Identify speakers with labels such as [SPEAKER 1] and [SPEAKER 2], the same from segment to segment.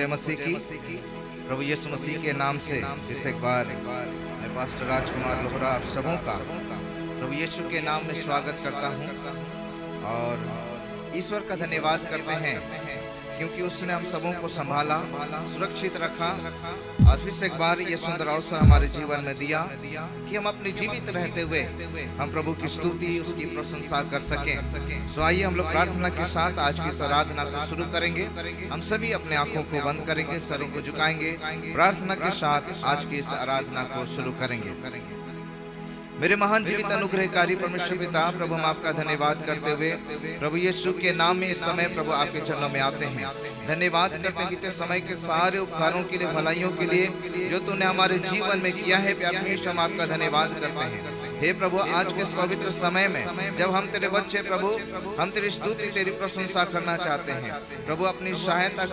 [SPEAKER 1] जय मसीह की। प्रभु यीशु मसीह के नाम से इस एक बार मैं पास्टर राजकुमार लोहरा आप सबों का प्रभु यीशु के नाम में स्वागत करता हूं और ईश्वर का धन्यवाद करते हैं क्योंकि उसने हम सबों को संभाला, सुरक्षित रखा और फिर से एक बार ये सुंदर अवसर हमारे जीवन में दिया कि हम अपने जीवित रहते हुए हम प्रभु की स्तुति, उसकी प्रशंसा कर सकें। सो आइए हम लोग प्रार्थना के साथ आज की इस आराधना को शुरू करेंगे। हम सभी अपने आंखों को बंद करेंगे, सरों को झुकाएंगे, प्रार्थना के साथ आज की इस आराधना को शुरू करेंगे। मेरे महान जीवित अनुग्रहकारी परमेश्वर पिता, प्रभु हम आपका धन्यवाद करते हुए प्रभु यीशु के नाम में इस समय प्रभु आपके चरणों में आते हैं। धन्यवाद करते हैं कि समय के सारे उपकारों के लिए, भलाइयों के लिए जो तूने हमारे जीवन में किया है। प्यारे परमेश्वर हम आपका धन्यवाद करते हैं। हे प्रभु, आज के इस पवित्र समय में जब हम तेरे बच्चे प्रभु हम तेरी स्तुति, तेरी प्रशंसा करना चाहते हैं प्रभु, अपनी सहायता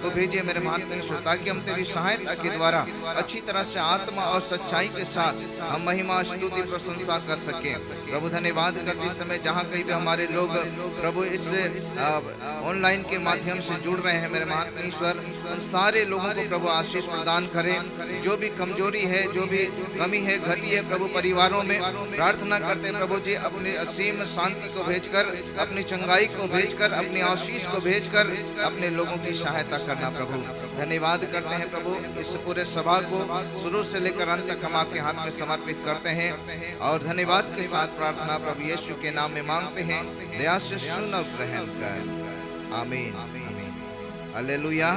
[SPEAKER 1] को भेजिए मेरे महान परमेश्वर, ताकि हम तेरी सहायता के द्वारा अच्छी तरह से आत्मा और सच्चाई के साथ हम महिमा, स्तुति, प्रशंसा कर सकें। प्रभु धन्यवाद करते इस समय जहाँ कहीं भी हमारे लोग प्रभु इस ऑनलाइन के माध्यम से जुड़ रहे हैं मेरे महान परमेश्वर, उन सारे लोगों को प्रभु आशीष प्रदान करें। जो भी कमजोरी है, जो भी कमी है, घटी है प्रभु परिवारों में, प्रार्थना करते हैं प्रभु जी अपनी असीम शांति को भेजकर, अपनी चंगाई को भेजकर, अपनी आशीष को भेजकर अपने लोगों की सहायता करना। प्रभु धन्यवाद करते हैं प्रभु, इस पूरे सभा को शुरू से लेकर अंत तक हम आपके हाथ में समर्पित करते हैं और धन्यवाद के साथ प्रार्थना प्रभु यीशु के नाम में मांगते हैं। दया से सुन और ग्रहण कर, आमीन। हालेलुया।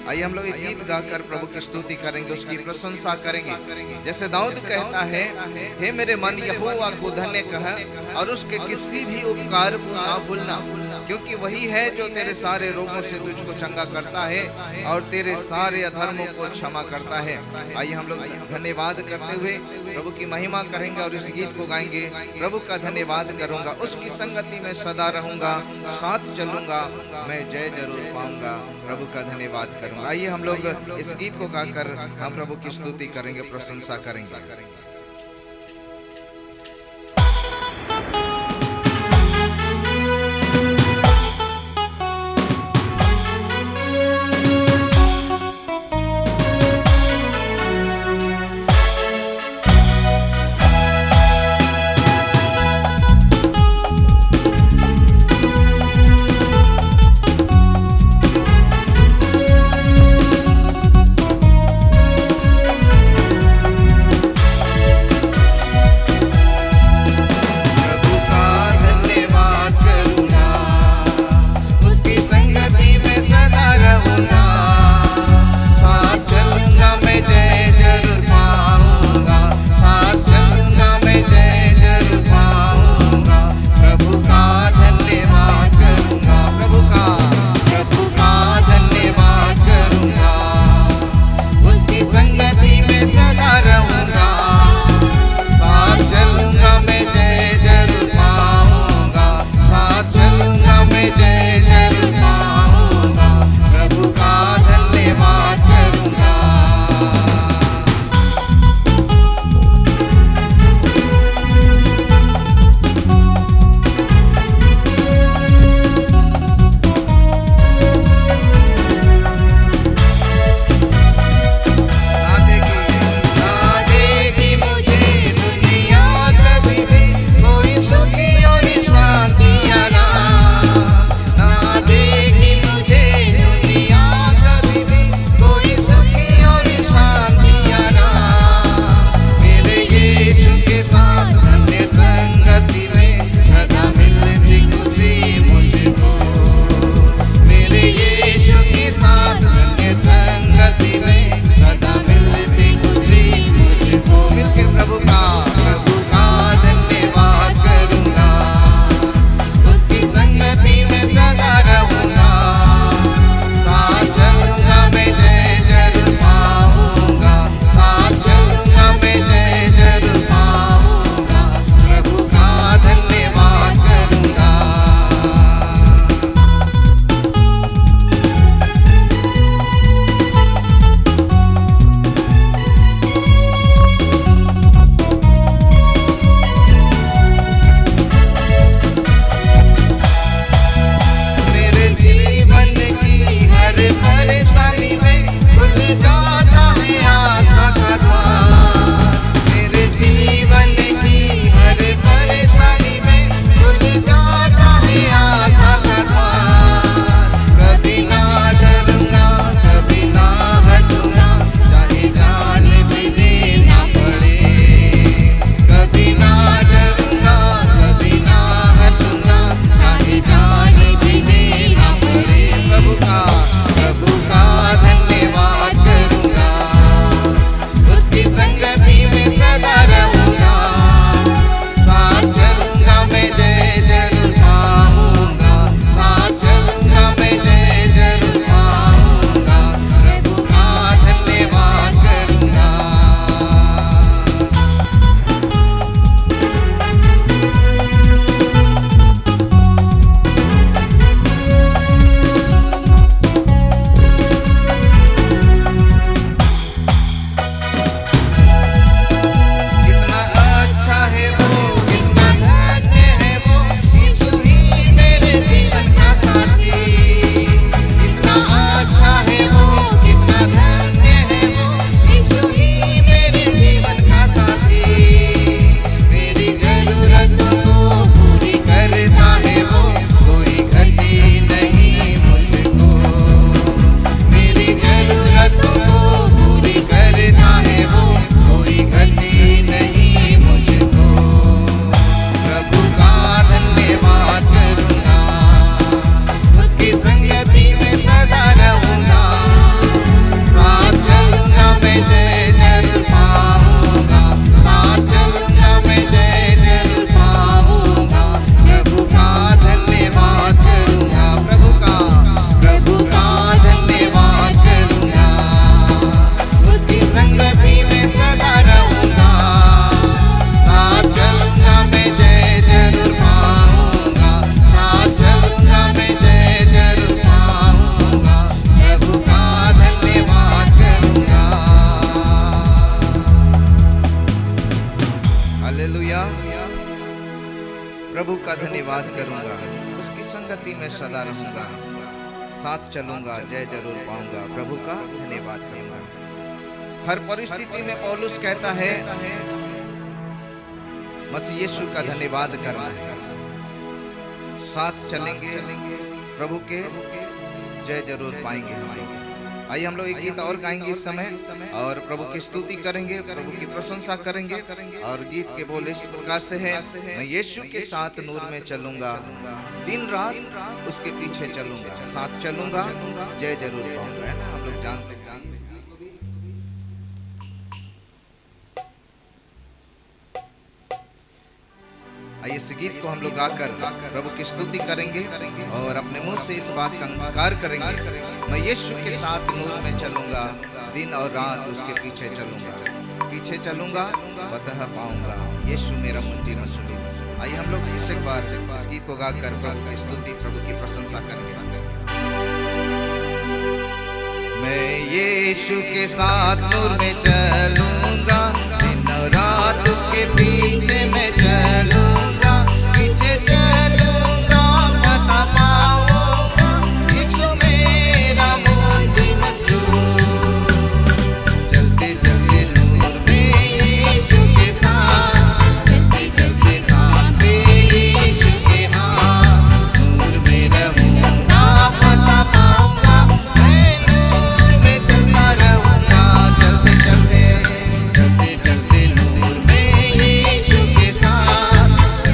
[SPEAKER 1] आइए हम लोग एक गीत गाकर प्रभु की स्तुति करेंगे, उसकी प्रशंसा करेंगे। जैसे दाऊद कहता है, हे मेरे मन यहोवा को धन्य कह और उसके किसी भी उपकार को ना भूलना, क्योंकि वही है जो तेरे सारे रोगों से तुझको चंगा करता है और तेरे सारे अधर्मों को क्षमा करता है। आइए हम लोग धन्यवाद करते हुए प्रभु की महिमा करेंगे और इस गीत को गाएंगे। प्रभु का धन्यवाद करूंगा, उसकी संगति में सदा रहूंगा, साथ चलूंगा, मैं जय जरूर पाऊंगा, प्रभु का धन्यवाद करूंगा। आइए हम लोग इस गीत को गाकर हम प्रभु की स्तुति करेंगे, प्रशंसा करेंगे। धन्यवाद करूंगा, उसकी संगति में सदा रहूंगा, साथ चलूंगा, जय जरूर पाऊंगा, प्रभु का धन्यवाद करूंगा। हर परिस्थिति में पौलुस कहता है मसीह यीशु का धन्यवाद करना है, साथ चलेंगे, प्रभु के जय जरूर पाएंगे। आइए हम लोग एक गीत और गाएंगे इस समय और प्रभु की स्तुति करेंगे, प्रभु की प्रशंसा करेंगे। और गीत के बोल इस प्रकार से है, मैं यीशु के साथ नूर में चलूंगा, दिन रात उसके पीछे चलूंगा, साथ चलूंगा, जय जरूर पाऊंगा। है ना, हम लोग जानते हैं। आइए इस गीत को हम लोग गाकर प्रभु की स्तुति करेंगे और अपने मुंह से इस बात का अंगीकार करेंगे, मैं यीशु के साथ नूर में चलूंगा, दिन और रात उसके पीछे चलूंगा, बतह पाऊंगा, यीशु मेरा मुंजी मसूली। आइए हम लोग इस एक बार इस गीत को गाकर प्रभु की स्तुति, प्रभु की प्रशंसा करेंगे। मैं यीशु के साथ नूर में चलूंगा, दिन और रात उसके पीछे मैं चलूंगा, पीछे चलूंगा, बता पाऊंगा, यीशु मेरा मुंजी मसूल। चलते चलते नूर में यीशु के साथ, चलते चलते कांपे यीशु के हाथ, नूर में रहूंगा, बता पाऊंगा, मैं नूर में चलता रहूंगा। चलते चलते चलते चलते नूर में यीशु के साथ,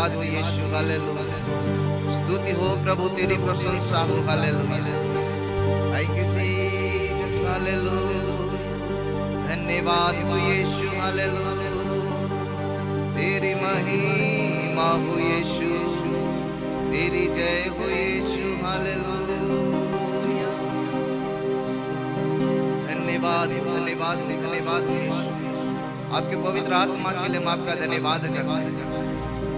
[SPEAKER 1] धन्यवाद हो यीशु, हालेलुया। स्तुति हो प्रभु, तेरी प्रशंसा हो, hallelujah. Thank you Jesus, hallelujah. धन्यवाद हो यीशु, हालेलुया। तेरी महिमा हो यीशु, तेरी जय हो यीशु, हालेलुया। धन्यवाद धन्यवाद धन्यवाद यीशु। आपके पवित्र आत्मा के लिए हम आपका धन्यवाद करते हैं।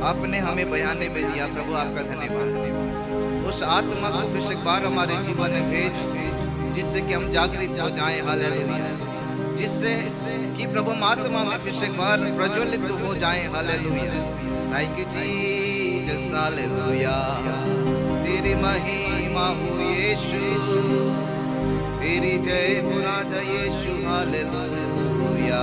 [SPEAKER 1] आपने हमें बयाने में दिया प्रभु, आपका धन्यवाद। उस आत्मा को फिर एक बार हमारे जीवन में भेज, जिससे कि हम जागृत हो जाएं, हालेलुया। जिससे कि प्रभु हम आत्मा में फिर एक बार प्रज्वलित हो जाएं, hallelujah. Thank you Jesus, hallelujah. तेरी महिमा हो यीशु, तेरी जय हो राजा यीशु, हालेलुया।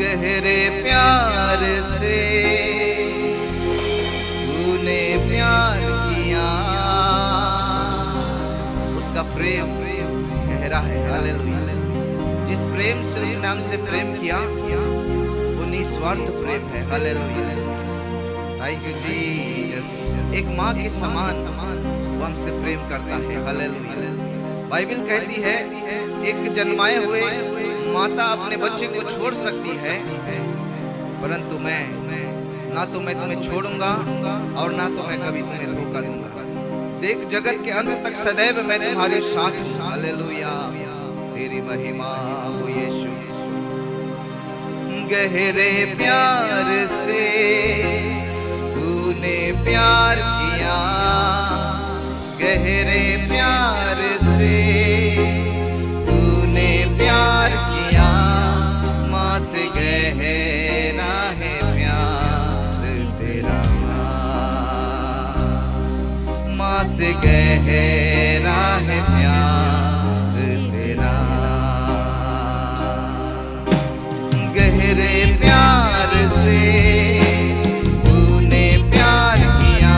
[SPEAKER 1] गहरे प्यार से तूने प्यार किया, उसका प्रेम गहरा है, हालेलुया। जिस प्रेम से उसने हमसे प्रेम किया वो निस्वार्थ प्रेम है, हालेलुया। Thank you Jesus. एक माँ के समान वो हमसे प्रेम करता है, हालेलुया। बाइबल कहती है एक जन्माए हुए माता अपने बच्चे को छोड़ सकती है, परंतु मैं ना तो मैं तुम्हें छोड़ूंगा और ना तो मैं कभी तुम्हें धोखा दूंगा। देख, जगत के अंत तक सदैव मैं तुम्हारे साथ हूं, हालेलुया। तेरी महिमा हो यीशु। गहरे प्यार से तूने प्यार किया, गहरे प्यार से तूने प्यार किया। माँ से गहरा है प्यार तेरा, माँ से गहरा है प्यार तेरा। गहरे प्यार से तूने प्यार किया,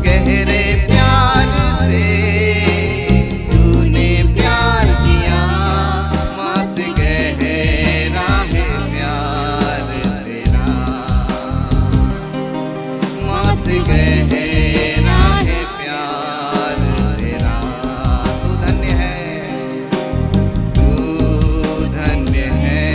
[SPEAKER 1] गहरे प्यार से तूने प्यार किया। माँ से गहरा है प्यार तेरा, माँ से गहरा है प्यार तेरा। तू धन्य है, तू धन्य है,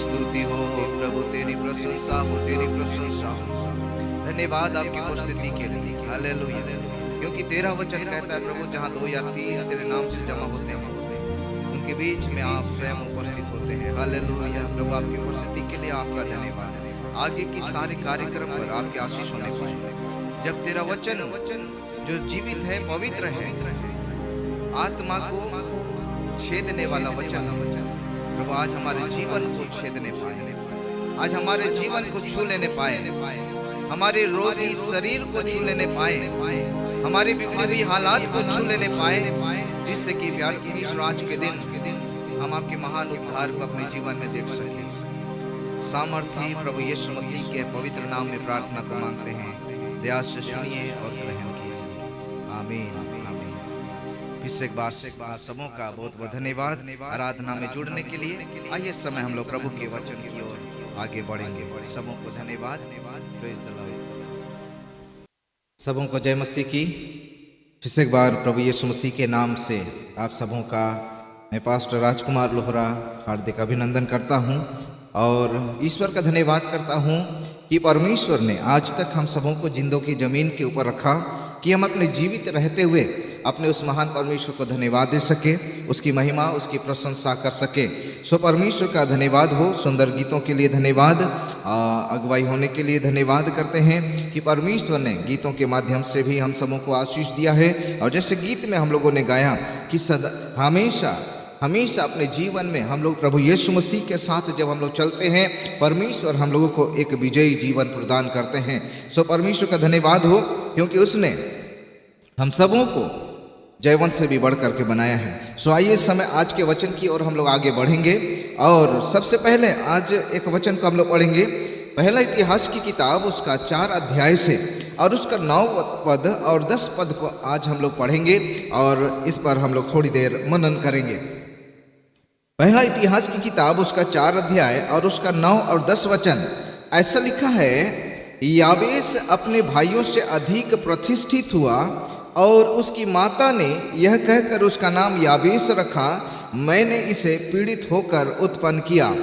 [SPEAKER 1] स्तुति हो प्रभु, तेरी प्रशंसा हो, तेरी प्रशंसा हो। धन्यवाद आपकी उपस्थिति के लिए, हालेलुया। क्योंकि तेरा वचन कहता है प्रभु, जहाँ 2 या 3 तेरे नाम से जमा होते हैं उनके बीच में आप स्वयं उपस्थित होते हैं। हालेलुया प्रभु, आपकी उपस्थिति के लिए आपका धन्यवाद। आगे की सारे कार्यक्रम पर आपके आशीष होने पाए। जब तेरा वचन जो जीवित है, पवित्र है, आत्मा को छेदने वाला वचन प्रभु आज हमारे जीवन को छेदने पाए, आज हमारे जीवन को छू लेने पाए, हमारे रोगी शरीर को छू लेने पाए, हमारी बिगड़ी हुई हालात को छू लेने पाए, जिससे कि परमेश्वर आज के दिन हम आपके महान उद्धार को अपने जीवन में देख सकें। सामर्थी प्रभु यीशु मसीह के पवित्र नाम में प्रार्थना को मांगते हैं, दया से सुनिए और ग्रहण कीजिए। आमीन आमीन। फिर से एक बार आप सबों का बहुत बहुत धन्यवाद आराधना में जुड़ने के लिए। आइए इस समय हम लोग प्रभु के वचन की ओर आगे बढ़ेंगे। सबों को धन्यवाद। Praise the Lord. सबों को जय मसीह की। फिर से एक बार प्रभु यीशु मसीह के नाम से आप सबों का मैं पास्टर राजकुमार लोहरा हार्दिक अभिनंदन करता हूं और ईश्वर का धन्यवाद करता हूं कि परमेश्वर ने आज तक हम सबों को जिंदों की ज़मीन के ऊपर रखा कि हम अपने जीवित रहते हुए अपने उस महान परमेश्वर को धन्यवाद दे सके, उसकी महिमा, उसकी प्रशंसा कर सके। सो परमेश्वर का धन्यवाद हो। सुंदर गीतों के लिए धन्यवाद, अगुवाई होने के लिए धन्यवाद करते हैं कि परमेश्वर ने गीतों के माध्यम से भी हम सबों को आशीष दिया है। और जैसे गीत में हम लोगों ने गाया कि हमेशा हमेशा अपने जीवन में हम लोग प्रभु यीशु मसीह के साथ जब हम लोग चलते हैं, परमेश्वर हम लोगों को एक विजयी जीवन प्रदान करते हैं। सो परमेश्वर का धन्यवाद हो, क्योंकि उसने हम सबों को जयवंत से भी बढ़ करके बनाया है। सो आइए इस समय आज के वचन की ओर हम लोग आगे बढ़ेंगे। और सबसे पहले आज एक वचन को हम लोग पढ़ेंगे, पहला इतिहास की किताब उसका 4 अध्याय से और उसका 9 पद और 10 पद को आज हम लोग पढ़ेंगे और इस पर हम लोग थोड़ी देर मनन करेंगे। पहला इतिहास की किताब उसका 4 अध्याय और उसका 9 और 10 वचन ऐसा लिखा है, याबेस अपने भाइयों से अधिक प्रतिष्ठित हुआ और उसकी माता ने यह कहकर उसका नाम याबेस रखा, मैंने इसे पीड़ित होकर उत्पन्न किया।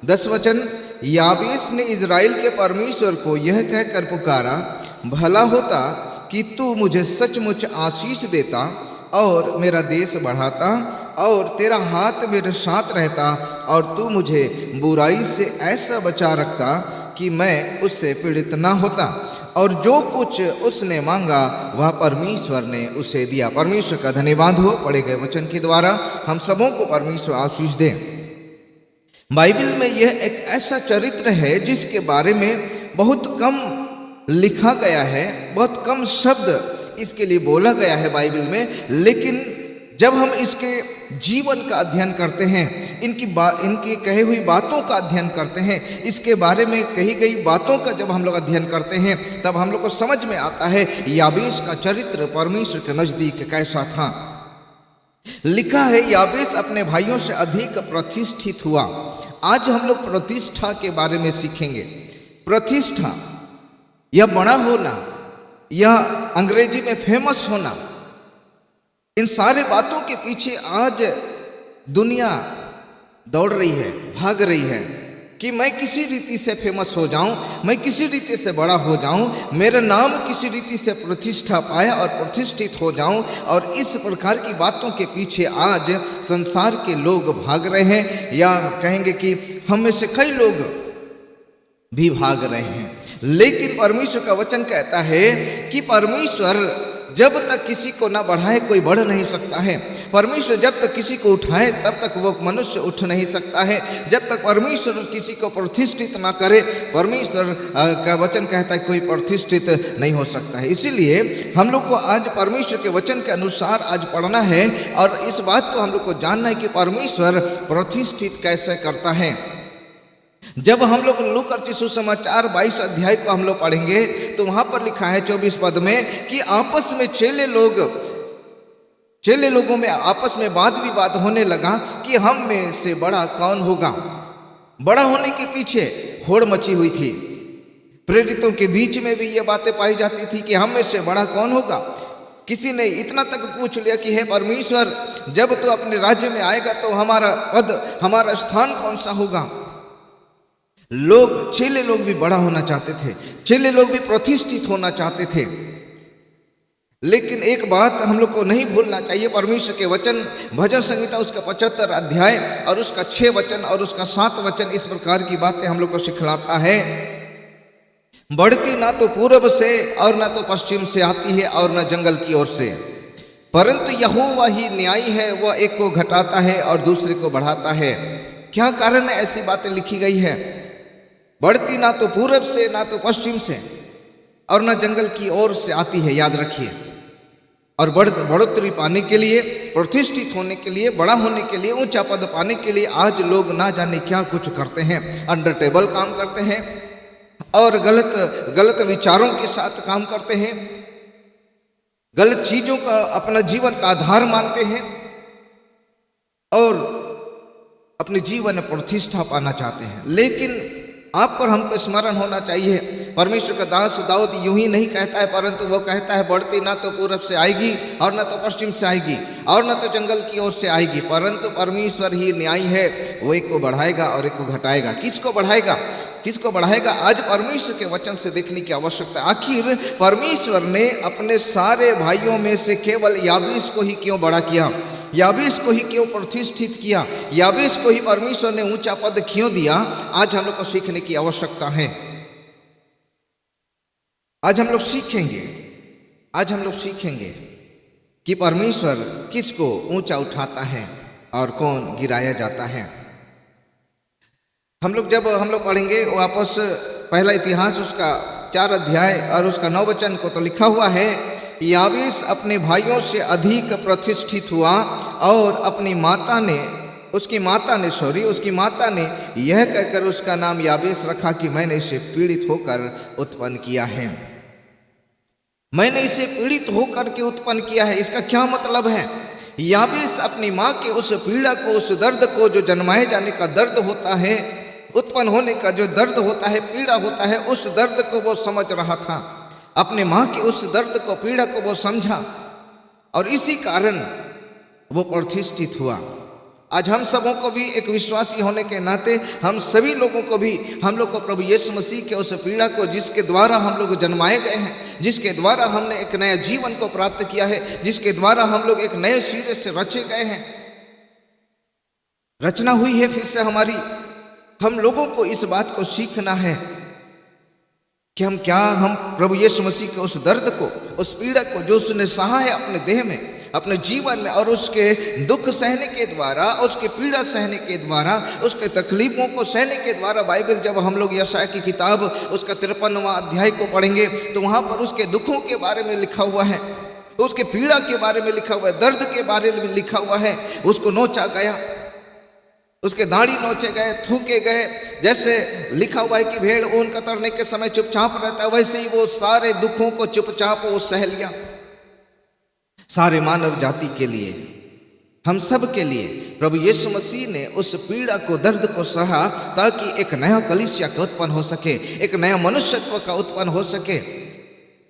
[SPEAKER 1] 10 वचन, याबेस ने इज़राइल के परमेश्वर को यह कहकर पुकारा, भला होता कि तू मुझे सचमुच आशीष देता और मेरा देश बढ़ाता और तेरा हाथ मेरे साथ रहता और तू मुझे बुराई से ऐसा बचा रखता कि मैं उससे पीड़ित ना होता। और जो कुछ उसने मांगा वह परमेश्वर ने उसे दिया। परमेश्वर का धन्यवाद हो। पढ़े गए वचन के द्वारा हम सबों को परमेश्वर आशीष दे। बाइबल में यह एक ऐसा चरित्र है जिसके बारे में बहुत कम लिखा गया है, बहुत कम शब्द इसके लिए बोला गया है बाइबल में, लेकिन जब हम इसके जीवन का अध्ययन करते हैं, इनकी कही हुई बातों का अध्ययन करते हैं, इसके बारे में कही गई बातों का जब हम लोग अध्ययन करते हैं, तब हम लोग को समझ में आता है याबेस का चरित्र परमेश्वर के नजदीक कैसा था। लिखा है, याबेस अपने भाइयों से अधिक प्रतिष्ठित हुआ। आज हम लोग प्रतिष्ठा के बारे में सीखेंगे। प्रतिष्ठा, यह बड़ा होना, यह अंग्रेजी में फेमस होना, इन सारे बातों के पीछे आज दुनिया दौड़ रही है, भाग रही है कि मैं किसी रीति से फेमस हो जाऊं, मैं किसी रीति से बड़ा हो जाऊं, मेरा नाम किसी रीति से प्रतिष्ठा पाए और प्रतिष्ठित हो जाऊं। और इस प्रकार की बातों के पीछे आज संसार के लोग भाग रहे हैं, या कहेंगे कि हम में से कई लोग भी भाग रहे हैं। लेकिन परमेश्वर का वचन कहता है कि परमेश्वर जब तक किसी को ना बढ़ाए कोई बढ़ नहीं सकता है। परमेश्वर जब तक किसी को उठाए तब तक वो मनुष्य उठ नहीं सकता है। जब तक परमेश्वर किसी को प्रतिष्ठित ना करे, परमेश्वर का वचन कहता है कोई प्रतिष्ठित नहीं हो सकता है। इसीलिए हम लोग को आज परमेश्वर के वचन के अनुसार आज पढ़ना है और इस बात को हम लोग को जानना है कि परमेश्वर प्रतिष्ठित कैसे करता है। जब हम लोग लूका रचित सुसमाचार 22 अध्याय को हम लोग पढ़ेंगे तो वहां पर लिखा है 24 पद में कि आपस में चेले लोगों में आपस में वाद विवाद होने लगा कि हम में से बड़ा कौन होगा। बड़ा होने के पीछे होड़ मची हुई थी। प्रेरितों के बीच में भी ये बातें पाई जाती थी कि हम में से बड़ा कौन होगा। किसी ने इतना तक पूछ लिया कि हे परमेश्वर, जब तू अपने राज्य में आएगा तो हमारा पद, हमारा स्थान कौन सा होगा। लोग, चेले लोग भी बड़ा होना चाहते थे, चेले लोग भी प्रतिष्ठित होना चाहते थे। लेकिन एक बात हम लोग को नहीं भूलना चाहिए, परमेश्वर के वचन भजन संहिता उसका 75 अध्याय और उसका 6 वचन और उसका 7 वचन इस प्रकार की बातें हम लोग को सिखलाता है। बढ़ती ना तो पूर्व से और ना तो पश्चिम से आती है और ना जंगल की ओर से, परंतु यहोवा ही न्यायी है, वह एक को घटाता है और दूसरे को बढ़ाता है। क्या कारण है ऐसी बातें लिखी गई है? बढ़ती ना तो पूरब से ना तो पश्चिम से और ना जंगल की ओर से आती है, याद रखिए। और बढ़ोतरी पाने के लिए, प्रतिष्ठित होने के लिए, बड़ा होने के लिए, ऊंचा पद पाने के लिए आज लोग ना जाने क्या कुछ करते हैं, अंडर टेबल काम करते हैं और गलत विचारों के साथ काम करते हैं, गलत चीजों का अपना जीवन का आधार मानते हैं और अपने जीवन में प्रतिष्ठा पाना चाहते हैं। लेकिन आप पर हमको स्मरण होना चाहिए, परमेश्वर का दास दाऊद यूं ही नहीं कहता है, परंतु वो कहता है बढ़ती ना तो पूरब से आएगी और ना तो पश्चिम से आएगी और ना तो जंगल की ओर से आएगी, परंतु परमेश्वर ही न्यायी है, वो एक को बढ़ाएगा और एक को घटाएगा। किसको बढ़ाएगा, किसको बढ़ाएगा? आज परमेश्वर के वचन से देखने की आवश्यकता। आखिर परमेश्वर ने अपने सारे भाइयों में से केवल याबीस को ही क्यों बड़ा किया, याबीस को ही क्यों प्रतिष्ठित किया, याबीस को ही परमेश्वर ने ऊंचा पद क्यों दिया? आज हम लोग को सीखने की आवश्यकता है। आज हम लोग सीखेंगे, आज हम लोग सीखेंगे कि परमेश्वर किसको ऊंचा उठाता है और कौन गिराया जाता है। जब हम लोग पढ़ेंगे वापस पहला इतिहास उसका 4 अध्याय और उसका 9 वचन को, तो लिखा हुआ है याबीस अपने भाइयों से अधिक प्रतिष्ठित हुआ और अपनी माता ने उसकी माता ने यह कहकर उसका नाम याबीस रखा कि मैंने इसे पीड़ित होकर उत्पन्न किया है। मैंने इसे पीड़ित होकर के उत्पन्न किया है। इसका क्या मतलब है? याबीस अपनी माँ के उस पीड़ा को, उस दर्द को, जो जन्माए जाने का दर्द होता है, उत्पन्न होने का जो दर्द होता है, पीड़ा होता है, उस दर्द को वो समझ रहा था। अपने माँ के उस दर्द को, पीड़ा को वो समझा और इसी कारण वो प्रतिष्ठित हुआ। आज हम सबों को भी एक विश्वासी होने के नाते हम सभी लोगों को भी, हम लोग को प्रभु यीशु मसीह के उस पीड़ा को, जिसके द्वारा हम लोग जन्माए गए हैं, जिसके द्वारा हमने एक नया जीवन को प्राप्त किया है, जिसके द्वारा हम लोग एक नए सिरे से रचे गए हैं, रचना हुई है फिर से हमारी। हम लोगों को इस बात को सीखना है कि हम प्रभु यीशु मसीह के उस दर्द को, उस पीड़ा को जो उसने सहा है अपने देह में, अपने जीवन में, और उसके दुख सहने के द्वारा, उसके पीड़ा सहने के द्वारा, उसके तकलीफों को सहने के द्वारा, बाइबल जब हम लोग यशायाह की किताब उसका 53वां अध्याय को पढ़ेंगे तो वहाँ पर उसके दुखों के बारे में लिखा हुआ है, उसके पीड़ा के बारे में लिखा हुआ है, दर्द के बारे में लिखा हुआ है। उसको नोचा गया, उसके दाढ़ी नोचे गए, थूके गए। जैसे लिखा हुआ है कि भेड़ ऊन कतरने के समय चुपचाप रहता है, वैसे ही वो सारे दुखों को चुपचाप वो सह लिया। सारे मानव जाति के लिए, हम सब के लिए प्रभु यीशु मसीह ने उस पीड़ा को, दर्द को सहा ताकि एक नया कलीसिया का उत्पन्न हो सके, एक नया मनुष्यत्व का उत्पन्न हो सके।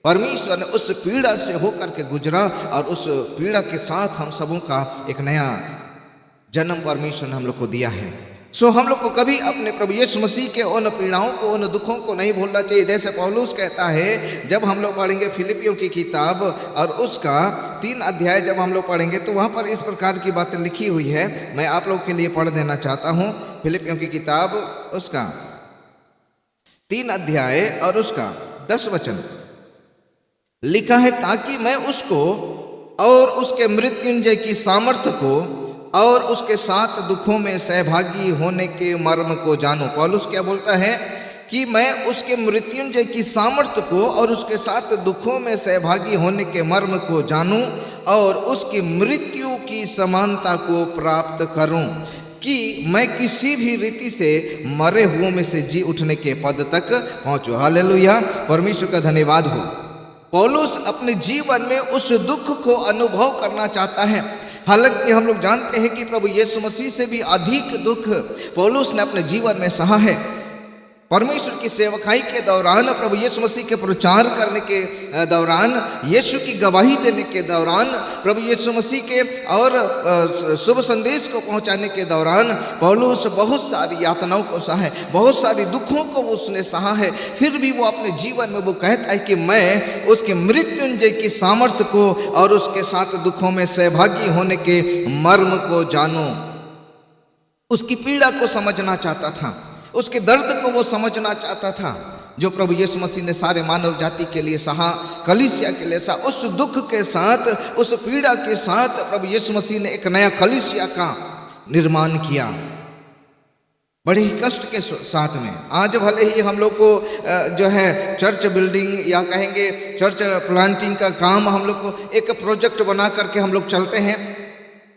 [SPEAKER 1] परमेश्वर ने उस पीड़ा से होकर के गुजरा और उस पीड़ा के साथ हम सबों का एक नया जन्म परमेश्वर ने हम लोग को दिया है। सो हम लोग को कभी अपने प्रभु यीशु मसीह के उन पीड़ाओं को, उन दुखों को नहीं भूलना चाहिए। जैसे पौलुस कहता है, जब हम लोग पढ़ेंगे फिलिपियों की किताब और उसका 3 अध्याय जब हम लोग पढ़ेंगे तो वहाँ पर इस प्रकार की बातें लिखी हुई है। मैं आप लोग के लिए पढ़ देना चाहता हूँ। फिलिपियों की किताब उसका 3 अध्याय और उसका 10 वचन लिखा है, ताकि मैं उसको और उसके मृत्युंजय की सामर्थ्य को और उसके साथ दुखों में सहभागी होने के मर्म को जानूं। पौलुस क्या बोलता है कि मैं उसके मृत्युंजय की सामर्थ्य को और उसके साथ दुखों में सहभागी होने के मर्म को जानूं और उसकी मृत्यु की समानता को प्राप्त करूं, कि मैं किसी भी रीति से मरे हुओं में से जी उठने के पद तक पहुंचूं। हालेलुया, परमेश्वर का धन्यवाद हो। पौलुस अपने जीवन में उस दुख को अनुभव करना चाहता है। हालांकि हम लोग जानते हैं कि प्रभु यीशु मसीह से भी अधिक दुख पौलुस ने अपने जीवन में सहा है, परमेश्वर की सेवकाई के दौरान, प्रभु यीशु मसीह के प्रचार करने के दौरान, यीशु की गवाही देने के दौरान, प्रभु यीशु मसीह के और शुभ संदेश को पहुंचाने के दौरान पौलुस बहुत सारी यातनाओं को सहा है, बहुत सारी दुखों को उसने सहा है। फिर भी वो अपने जीवन में वो कहता है कि मैं उसके मृत्युंजय की सामर्थ्य को और उसके साथ दुखों में सहभागी होने के मर्म को जानूं। उसकी पीड़ा को समझना चाहता था, उसके दर्द को वो समझना चाहता था, जो प्रभु यीशु मसीह ने सारे मानव जाति के लिए सहा, कलीसिया के लिए सहा। उस दुख के साथ, उस पीड़ा के साथ प्रभु यीशु मसीह ने एक नया कलीसिया का निर्माण किया, बड़े ही कष्ट के साथ में। आज भले ही हम लोग को जो है चर्च बिल्डिंग या कहेंगे चर्च प्लांटिंग का काम हम लोग को एक प्रोजेक्ट बना करके हम लोग चलते हैं,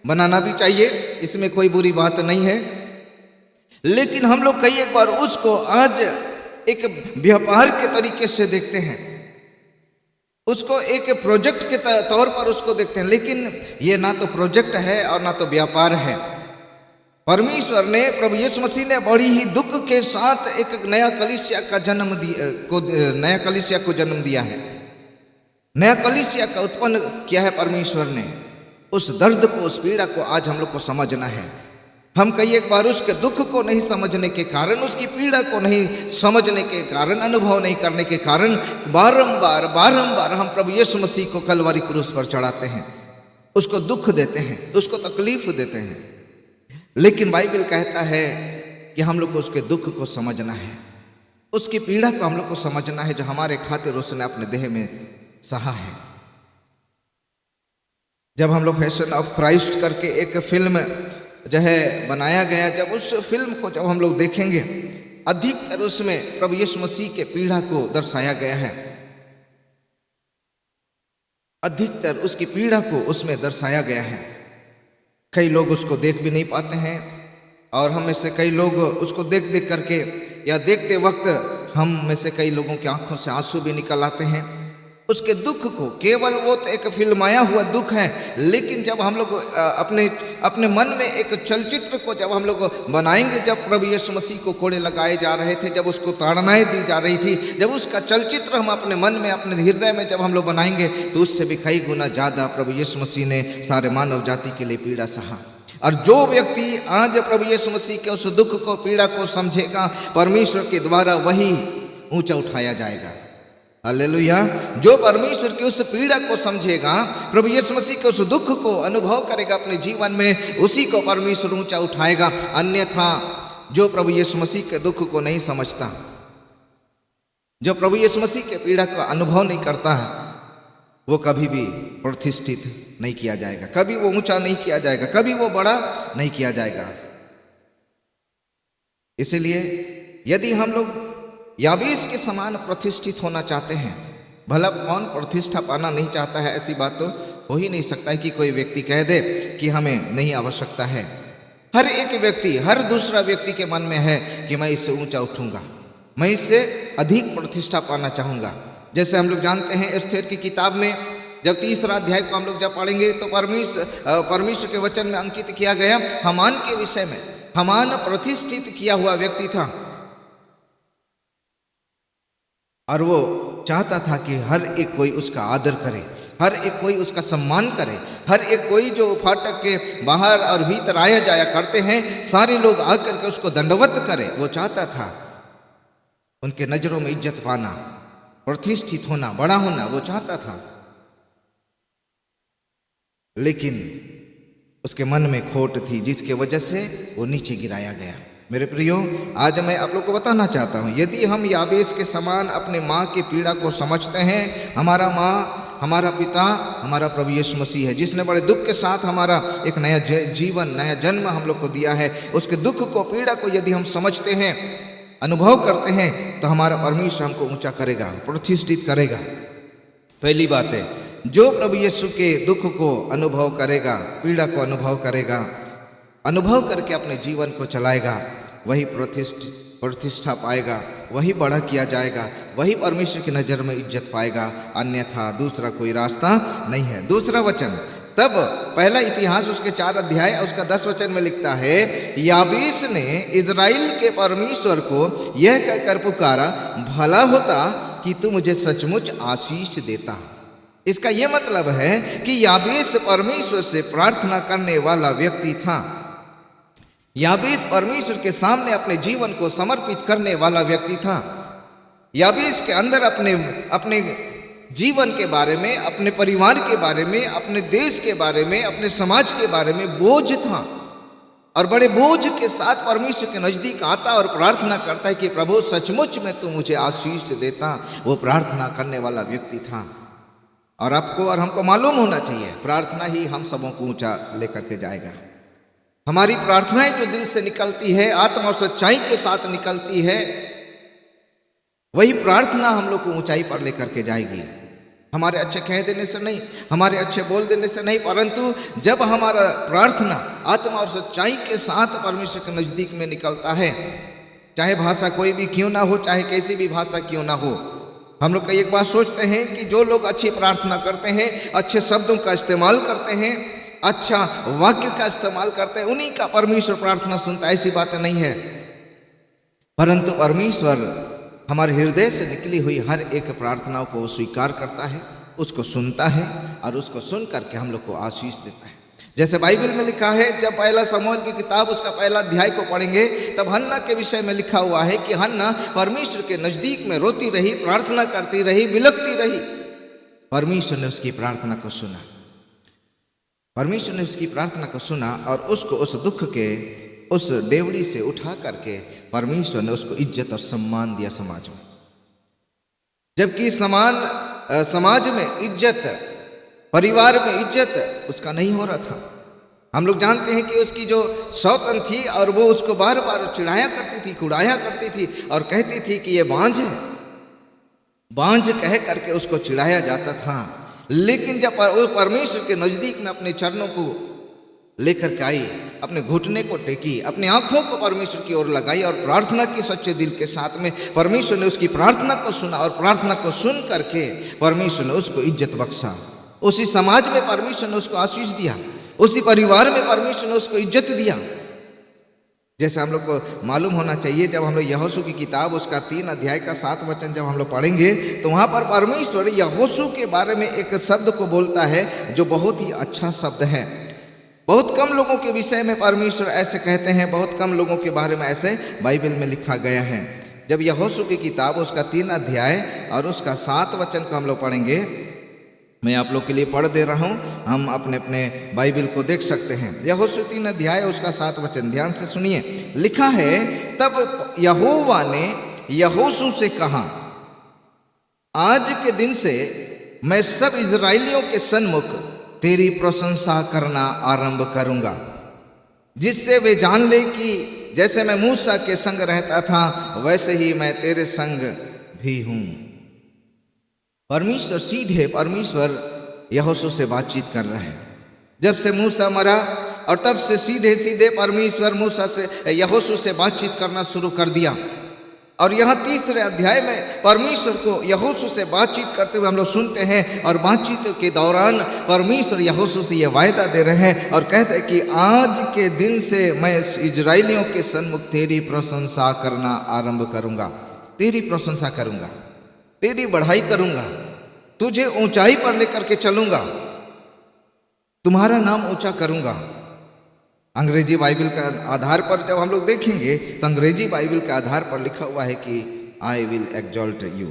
[SPEAKER 1] बनाना भी चाहिए, इसमें कोई बुरी बात नहीं है। लेकिन हम लोग कई एक बार उसको आज एक व्यापार के तरीके से देखते हैं, उसको एक प्रोजेक्ट के तौर पर उसको देखते हैं। लेकिन ये ना तो प्रोजेक्ट है और ना तो व्यापार है। परमेश्वर ने, प्रभु यीशु मसीह ने बड़ी ही दुख के साथ एक नया कलीसिया का नया कलीसिया को जन्म दिया है, नया कलीसिया का उत्पन्न किया है परमेश्वर ने। उस दर्द को, उस पीड़ा को आज हम लोग को समझना है। हम कई एक बार उसके दुख को नहीं समझने के कारण, उसकी पीड़ा को नहीं समझने के कारण, अनुभव नहीं करने के कारण बारंबार हम प्रभु यीशु मसीह को कलवरी क्रूस पर चढ़ाते हैं, उसको दुख देते हैं, उसको तकलीफ देते हैं। लेकिन बाइबल कहता है कि हम लोग को उसके दुख को समझना है, उसकी पीड़ा को हम लोग को समझना है, जो हमारे खातिर उसने अपने देह में सहा है। जब हम लोग पैशन ऑफ क्राइस्ट करके एक फिल्म जो है बनाया गया, जब उस फिल्म को जब हम लोग देखेंगे, अधिकतर उसमें प्रभु यीशु मसीह के पीड़ा को दर्शाया गया है, अधिकतर उसकी पीड़ा को उसमें दर्शाया गया है। कई लोग उसको देख भी नहीं पाते हैं, और हम में से कई लोग उसको देख देख करके या देखते वक्त हम में से कई लोगों की आंखों से आंसू भी निकल आते हैं उसके दुख को। केवल वो तो एक फिल्माया हुआ दुख है, लेकिन जब हम लोग अपने मन में एक चलचित्र को जब हम लोग बनाएंगे, जब प्रभु यीशु मसीह को कोड़े लगाए जा रहे थे, जब उसको ताड़नाएं दी जा रही थी, जब उसका चलचित्र हम अपने मन में, अपने हृदय में जब हम लोग बनाएंगे, तो उससे भी कई गुना ज़्यादा प्रभु यीशु मसीह ने सारे मानव जाति के लिए पीड़ा सहा। और जो व्यक्ति आज प्रभु यीशु मसीह के उस दुख को, पीड़ा को समझेगा, परमेश्वर के द्वारा वही ऊंचा उठाया जाएगा। हालेलुया। जो परमेश्वर की उस पीड़ा को समझेगा, प्रभु यीशु मसीह के उस दुख को अनुभव करेगा अपने जीवन में, उसी को परमेश्वर ऊंचा उठाएगा। अन्यथा जो प्रभु यीशु मसीह के दुख को नहीं समझता, जो प्रभु यीशु मसीह के पीड़ा का अनुभव नहीं करता है, वो कभी भी प्रतिष्ठित नहीं किया जाएगा, कभी वो ऊंचा नहीं किया जाएगा, कभी वो बड़ा नहीं किया जाएगा। इसलिए यदि हम लोग याबेस के समान प्रतिष्ठित होना चाहते हैं, भला कौन प्रतिष्ठा पाना नहीं चाहता है? ऐसी बात तो हो ही नहीं सकता है कि कोई व्यक्ति कह दे कि हमें नहीं आवश्यकता है। हर एक व्यक्ति, हर दूसरा व्यक्ति के मन में है कि मैं इससे ऊंचा उठूंगा, मैं इससे अधिक प्रतिष्ठा पाना चाहूँगा। जैसे हम लोग जानते हैं एस्थेर की किताब में जब 3रा अध्याय को हम लोग जब पढ़ेंगे, तो परमेश्वर के वचन में अंकित किया गया हामान के विषय में। हामान प्रतिष्ठित किया हुआ व्यक्ति था, और वो चाहता था कि हर एक कोई उसका आदर करे, हर एक कोई उसका सम्मान करे, हर एक कोई जो फाटक के बाहर और भीतर आया जाया करते हैं, सारे लोग आकर के उसको दंडवत करे। वो चाहता था उनके नजरों में इज्जत पाना, प्रतिष्ठित होना, बड़ा होना, वो चाहता था। लेकिन उसके मन में खोट थी, जिसके वजह से वो नीचे गिराया गया। मेरे प्रियो, आज मैं आप लोग को बताना चाहता हूँ, यदि हम याबेस के समान अपने माँ की पीड़ा को समझते हैं, हमारा माँ, हमारा पिता, हमारा प्रभु यीशु मसीह है, जिसने बड़े दुख के साथ हमारा एक नया जीवन, नया जन्म हम लोग को दिया है, उसके दुख को, पीड़ा को यदि हम समझते हैं, अनुभव करते हैं, तो हमारा परमेश्वर हमको ऊंचा करेगा, प्रतिष्ठित करेगा। पहली बात है, जो प्रभु यीशु के दुख को अनुभव करेगा, पीड़ा को अनुभव करेगा, अनुभव करके अपने जीवन को चलाएगा, वही प्रतिष्ठा पाएगा, वही बड़ा किया जाएगा, वही परमेश्वर की नज़र में इज्जत पाएगा। अन्यथा दूसरा कोई रास्ता नहीं है। दूसरा वचन तब पहला इतिहास उसके 4 अध्याय उसका 10 वचन में लिखता है, याबीस ने इज़राइल के परमेश्वर को यह कहकर पुकारा, भला होता कि तू मुझे सचमुच आशीष देता। इसका यह मतलब है कि याबीस परमेश्वर से प्रार्थना करने वाला व्यक्ति था। याबीस परमेश्वर के सामने अपने जीवन को समर्पित करने वाला व्यक्ति था। याबीस के अंदर अपने जीवन के बारे में, अपने परिवार के बारे में, अपने देश के बारे में, अपने समाज के बारे में बोझ था और बड़े बोझ के साथ परमेश्वर के नजदीक आता और प्रार्थना करता है कि प्रभु सचमुच में तू मुझे आशीष देता। वो प्रार्थना करने वाला व्यक्ति था। और आपको और हमको मालूम होना चाहिए, प्रार्थना ही हम सबों को ऊंचा लेकर के जाएगा। हमारी प्रार्थनाएं जो दिल से निकलती है, आत्मा और सच्चाई के साथ निकलती है, वही प्रार्थना हम लोग को ऊंचाई पर लेकर के जाएगी। हमारे अच्छे कह देने से नहीं, हमारे अच्छे बोल देने से नहीं, परंतु जब हमारा प्रार्थना आत्मा और सच्चाई के साथ परमेश्वर के नजदीक में निकलता है, चाहे भाषा कोई भी क्यों ना हो, चाहे कैसी भी भाषा क्यों ना हो। हम लोग कई एक बात सोचते हैं कि जो लोग अच्छी प्रार्थना करते हैं, अच्छे शब्दों का इस्तेमाल करते हैं, अच्छा वाक्य का इस्तेमाल करते हैं, उन्हीं का परमेश्वर प्रार्थना सुनता है। ऐसी बात नहीं है, परंतु परमेश्वर हमारे हृदय से निकली हुई हर एक प्रार्थनाओं को स्वीकार करता है, उसको सुनता है और उसको सुन करके हम लोग को आशीष देता है। जैसे बाइबल में लिखा है, जब पहला शमूएल की किताब उसका पहला अध्याय को पढ़ेंगे तब हन्ना के विषय में लिखा हुआ है कि हन्ना परमेश्वर के नजदीक में रोती रही, प्रार्थना करती रही, बिलखती रही। परमेश्वर ने उसकी प्रार्थना को सुना, परमेश्वर ने उसकी प्रार्थना को सुना और उसको उस दुख के उस डेवड़ी से उठा करके परमेश्वर ने उसको इज्जत और सम्मान दिया समाज में। जबकि समाज में इज्जत, परिवार में इज्जत उसका नहीं हो रहा था। हम लोग जानते हैं कि उसकी जो सौतन थी और वो उसको बार बार चिढ़ाया करती थी, कुड़ाया करती थी और कहती थी कि ये बांझ है, बांझ कह करके उसको चिढ़ाया जाता था। लेकिन जब परमेश्वर के नजदीक में अपने चरणों को लेकर के आई, अपने घुटने को टेकी, अपनी आंखों को परमेश्वर की ओर लगाई और प्रार्थना की सच्चे दिल के साथ में, परमेश्वर ने उसकी प्रार्थना को सुना और प्रार्थना को सुन करके परमेश्वर ने उसको इज्जत बख्शा। उसी समाज में परमेश्वर ने उसको आशीष दिया, उसी परिवार में परमेश्वर ने उसको इज्जत दिया। जैसे हम लोग को मालूम होना चाहिए, जब हम लोग यहोशू की किताब उसका 3 अध्याय का 7 वचन जब हम लोग पढ़ेंगे तो वहाँ पर परमेश्वर यहोशू के बारे में एक शब्द को बोलता है जो बहुत ही अच्छा शब्द है। बहुत कम लोगों के विषय में परमेश्वर ऐसे कहते हैं, बहुत कम लोगों के बारे में ऐसे बाइबल में लिखा गया है। जब यहोशू की किताब उसका 3 अध्याय और उसका 7 वचन को हम लोग पढ़ेंगे, मैं आप लोग के लिए पढ़ दे रहा हूँ, हम अपने अपने बाइबल को देख सकते हैं। यहोशू 3 अध्याय उसका 7 वचन ध्यान से सुनिए। लिखा है, तब यहोवा ने यहोशू से कहा, आज के दिन से मैं सब इजराइलियों के सन्मुख तेरी प्रशंसा करना आरंभ करूंगा, जिससे वे जान ले कि जैसे मैं मूसा के संग रहता था वैसे ही मैं तेरे संग भी हूं। परमेश्वर सीधे परमेश्वर यहोशू से बातचीत कर रहे हैं। जब से मूसा मरा और तब से सीधे सीधे परमेश्वर मूसा से यहोशू से बातचीत करना शुरू कर दिया। और यहाँ 3 अध्याय में परमेश्वर को यहोशू से बातचीत करते हुए हम लोग सुनते हैं और बातचीत के दौरान परमेश्वर यहोशू से यह वायदा दे रहे हैं और कहते हैं कि आज के दिन से मैं इजराइलियों के सन्मुख तेरी प्रशंसा करना आरंभ करूंगा, तेरी प्रशंसा करूंगा, तेरी बढ़ाई करूंगा, तुझे ऊंचाई पर लेकर के चलूंगा, तुम्हारा नाम ऊंचा करूंगा। अंग्रेजी बाइबल का आधार पर जब हम लोग देखेंगे तो अंग्रेजी बाइबल के आधार पर लिखा हुआ है कि आई विल एक्सॉल्ट यू,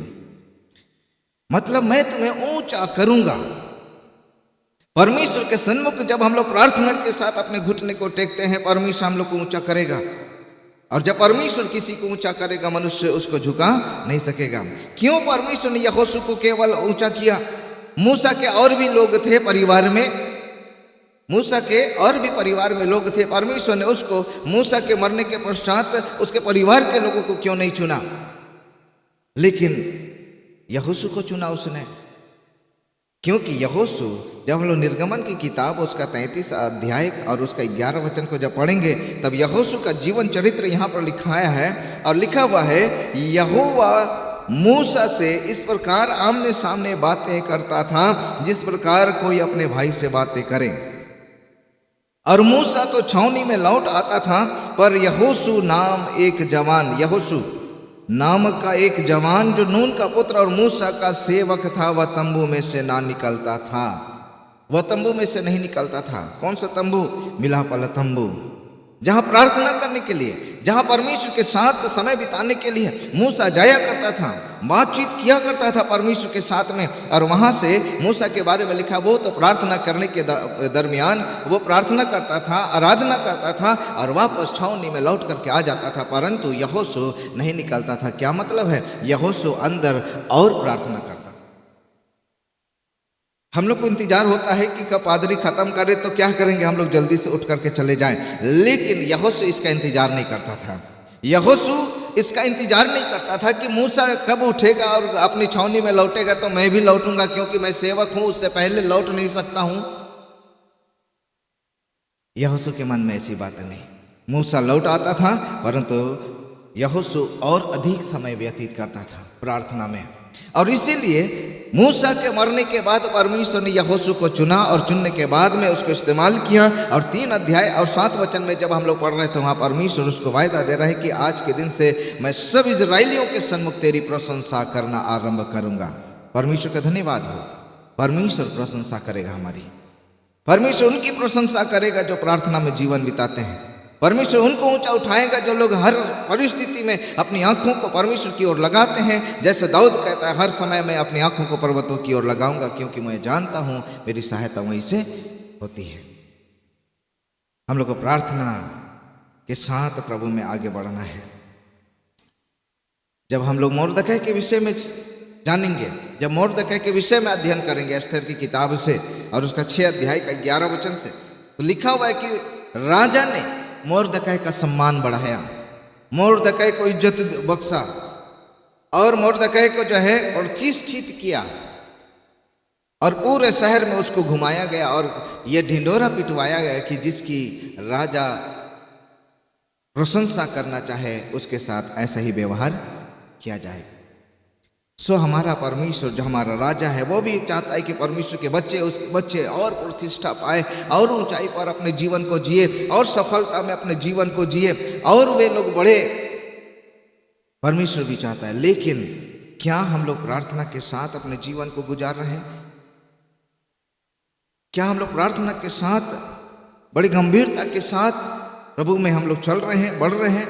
[SPEAKER 1] मतलब मैं तुम्हें ऊंचा करूंगा। परमेश्वर के सन्मुख जब हम लोग प्रार्थना के साथ अपने घुटने को टेकते हैं, परमेश्वर हम लोग को ऊंचा करेगा। और जब परमेश्वर किसी को ऊंचा करेगा, मनुष्य उसको झुका नहीं सकेगा। क्यों परमेश्वर ने यहोशू को केवल ऊंचा किया? मूसा के और भी लोग थे परिवार में, मूसा के और भी परिवार में लोग थे। परमेश्वर ने उसको मूसा के मरने के पश्चात उसके परिवार के लोगों को क्यों नहीं चुना, लेकिन यहोशू को चुना उसने। क्योंकि यहोशू, जब हम लोग निर्गमन की किताब उसका 33 अध्याय और उसका 11 वचन को जब पढ़ेंगे तब यहोशू का जीवन चरित्र यहाँ पर लिखाया है और लिखा हुआ है, यहोवा मूसा से इस प्रकार आमने सामने बातें करता था जिस प्रकार कोई अपने भाई से बातें करे। और मूसा तो छावनी में लौट आता था, पर यहोशू नाम एक जवान, यहोशू नामक का एक जवान जो नून का पुत्र और मूसा का सेवक था, वह तंबू में से ना निकलता था। वह तंबू में से नहीं निकलता था। कौन सा तंबू? मिलाप वाला तंबू, जहां प्रार्थना करने के लिए, जहां परमेश्वर के साथ समय बिताने के लिए मूसा जाया करता था, बातचीत किया करता था परमेश्वर के साथ में। और वहां से मूसा के बारे में लिखा, वो तो प्रार्थना करने के दरमियान वो प्रार्थना करता था, आराधना करता था और वापस छावनी में लौट करके आ जाता था, परंतु यहोशू नहीं निकलता था। क्या मतलब है? यहोशू अंदर और प्रार्थना करता। हम लोग को इंतजार होता है कि कब पादरी खत्म करे तो क्या करेंगे, हम लोग जल्दी से उठ करके चले जाएं, लेकिन यहोशू इसका इंतजार नहीं करता था। यहोशू इसका इंतजार नहीं करता था कि मूसा कब उठेगा और अपनी छावनी में लौटेगा तो मैं भी लौटूंगा, क्योंकि मैं सेवक हूं, उससे पहले लौट नहीं सकता हूं। यहोशू के मन में ऐसी बात नहीं। मूसा लौट आता था, परंतु यहोशू और अधिक समय व्यतीत करता था प्रार्थना में। और इसीलिए मूसा के मरने के बाद परमेश्वर ने यहोशू को चुना और चुनने के बाद में उसको इस्तेमाल किया। और 3 अध्याय और 7 वचन में जब हम लोग पढ़ रहे थे, वहाँ परमेश्वर उसको वायदा दे रहा है कि आज के दिन से मैं सब इजराइलियों के सन्मुख तेरी प्रशंसा करना आरंभ करूंगा। परमेश्वर का धन्यवाद हो। परमेश्वर प्रशंसा करेगा हमारी। परमेश्वर उनकी प्रशंसा करेगा जो प्रार्थना में जीवन बिताते हैं। परमेश्वर उनको ऊंचा उठाएगा जो लोग हर परिस्थिति में अपनी आंखों को परमेश्वर की ओर लगाते हैं। जैसे दाऊद कहता है, हर समय मैं अपनी आंखों को पर्वतों की ओर लगाऊंगा, क्योंकि मैं जानता हूं मेरी सहायता वहीं से होती है। हम लोग को प्रार्थना के साथ प्रभु में आगे बढ़ना है। जब हम लोग मोर्दकै के विषय में जानेंगे, जब मोर्दकै के विषय में अध्ययन करेंगे एस्तेर की किताब से और उसका 6 अध्याय का 11 वचन से, तो लिखा हुआ है कि राजा ने मोर्दकै का सम्मान बढ़ाया, मोर्दकै को इज्जत बख्शा और मोर्दकै को जो है प्रतिष्ठित किया और पूरे शहर में उसको घुमाया गया और ये ढिंढोरा पिटवाया गया कि जिसकी राजा प्रशंसा करना चाहे उसके साथ ऐसा ही व्यवहार किया जाए। सो हमारा परमेश्वर जो हमारा राजा है वो भी चाहता है कि परमेश्वर के बच्चे, उसके बच्चे और प्रतिष्ठा पाए और ऊंचाई पर अपने जीवन को जिए और सफलता में अपने जीवन को जिए और वे लोग बढ़े। परमेश्वर भी चाहता है, लेकिन क्या हम लोग प्रार्थना के साथ अपने जीवन को गुजार रहे हैं? क्या हम लोग प्रार्थना के साथ बड़ी गंभीरता के साथ प्रभु में हम लोग चल रहे हैं, बढ़ रहे हैं?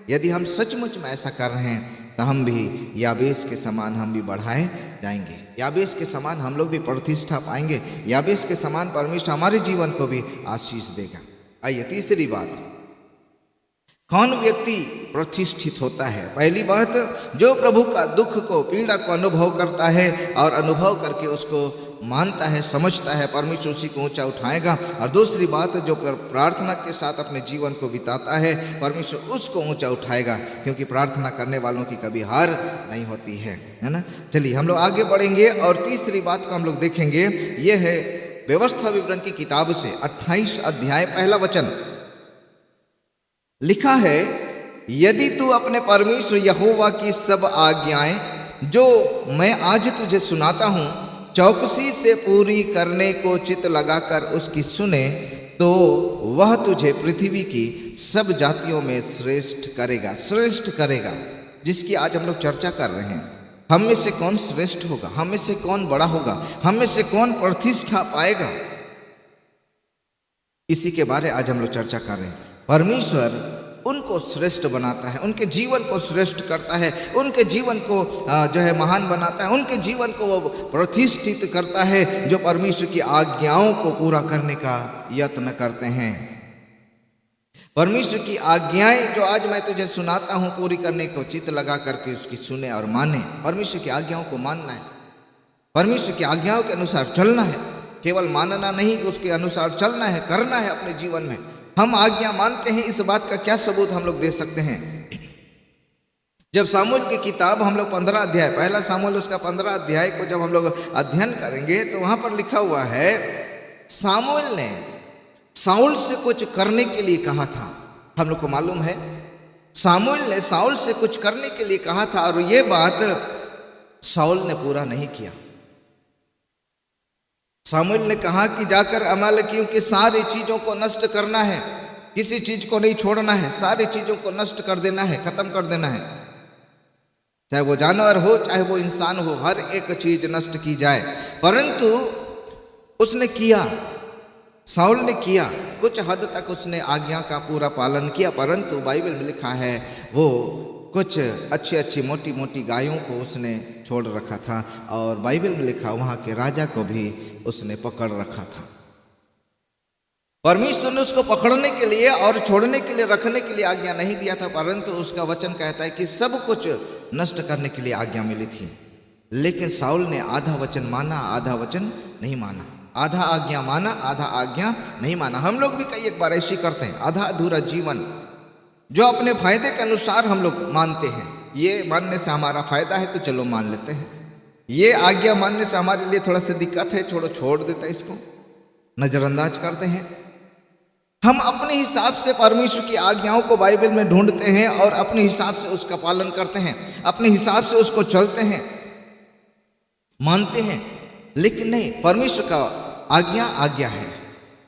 [SPEAKER 1] यदि हम सचमुच में ऐसा कर रहे हैं तो हम भी याबेस के समान हम भी बढ़ाए जाएंगे। याबेस के समान हम लोग भी प्रतिष्ठा पाएंगे। याबेस के समान परमेश्वर हमारे जीवन को भी आशीष देगा। आइए तीसरी बात, कौन व्यक्ति प्रतिष्ठित होता है? पहली बात, जो प्रभु का दुख को, पीड़ा को अनुभव करता है और अनुभव करके उसको मानता है, समझता है, परमेश्वर उसी को ऊंचा उठाएगा। और दूसरी बात, जो प्रार्थना के साथ अपने जीवन को बिताता है, परमेश्वर उसको ऊंचा उठाएगा, क्योंकि प्रार्थना करने वालों की कभी हार नहीं होती है ना। चलिए हम लोग आगे बढ़ेंगे और तीसरी बात को हम लोग देखेंगे। यह है व्यवस्था विवरण की किताब से 28 अध्याय 1 वचन। लिखा है, यदि तू अपने परमेश्वर यहोवा की सब आज्ञाएं जो मैं आज तुझे सुनाता हूं चौकसी से पूरी करने को चित लगाकर उसकी सुने, तो वह तुझे पृथ्वी की सब जातियों में श्रेष्ठ करेगा। श्रेष्ठ करेगा, जिसकी आज हम लोग चर्चा कर रहे हैं। हम में से कौन श्रेष्ठ होगा? हम में से कौन बड़ा होगा? हम में से कौन प्रतिष्ठा पाएगा? इसी के बारे आज हम लोग चर्चा कर रहे हैं। परमेश्वर उनको श्रेष्ठ बनाता है, उनके जीवन को श्रेष्ठ करता है, उनके जीवन को जो है महान बनाता है, उनके जीवन को वो प्रतिष्ठित करता है जो परमेश्वर की आज्ञाओं को पूरा करने का यत्न करते हैं। परमेश्वर की आज्ञाएं जो आज मैं तुझे सुनाता हूं पूरी करने को चित्त लगा करके उसकी सुने और माने। परमेश्वर की आज्ञाओं को मानना है, परमेश्वर की आज्ञाओं के अनुसार चलना है, केवल मानना नहीं, उसके अनुसार चलना है, करना है अपने जीवन में। हम आज्ञा मानते हैं, इस बात का क्या सबूत हम लोग दे सकते हैं? जब सामुएल की किताब हम लोग 15 अध्याय, 1 सामुएल उसका 15 अध्याय को जब हम लोग अध्ययन करेंगे तो वहां पर लिखा हुआ है, सामुएल ने साउल से कुछ करने के लिए कहा था। हम लोग को मालूम है सामुएल ने साउल से कुछ करने के लिए कहा था और ये बात शाऊल ने पूरा नहीं किया। शामूएल ने कहा कि जाकर अमालेकियों की सारी चीजों को नष्ट करना है, किसी चीज को नहीं छोड़ना है, सारी चीजों को नष्ट कर देना है, खत्म कर देना है, चाहे वो जानवर हो चाहे वो इंसान हो, हर एक चीज नष्ट की जाए। परंतु उसने किया, शाऊल ने किया, कुछ हद तक उसने आज्ञा का पूरा पालन किया। परंतु बाइबल में लिखा है वो कुछ अच्छी अच्छी मोटी मोटी गायों को उसने छोड़ रखा था, और बाइबल में लिखा वहाँ के राजा को भी उसने पकड़ रखा था। परमेश्वर ने उसको पकड़ने के लिए और छोड़ने के लिए, रखने के लिए आज्ञा नहीं दिया था, परंतु उसका वचन कहता है कि सब कुछ नष्ट करने के लिए आज्ञा मिली थी। लेकिन शाऊल ने आधा वचन माना, आधा वचन नहीं माना, आधा आज्ञा माना, आधा आज्ञा नहीं माना। हम लोग भी कई एक बार ऐसी करते हैं, आधा अधूरा जीवन जो अपने फायदे के अनुसार हम लोग मानते हैं। ये मानने से हमारा फायदा है तो चलो मान लेते हैं, ये आज्ञा मानने से हमारे लिए थोड़ा सा दिक्कत है, छोड़ देते हैं, इसको नजरअंदाज करते हैं। हम अपने हिसाब से परमेश्वर की आज्ञाओं को बाइबल में ढूंढते हैं और अपने हिसाब से उसका पालन करते हैं, अपने हिसाब से उसको चलते हैं, मानते हैं। लेकिन नहीं, परमेश्वर का आज्ञा आज्ञा है,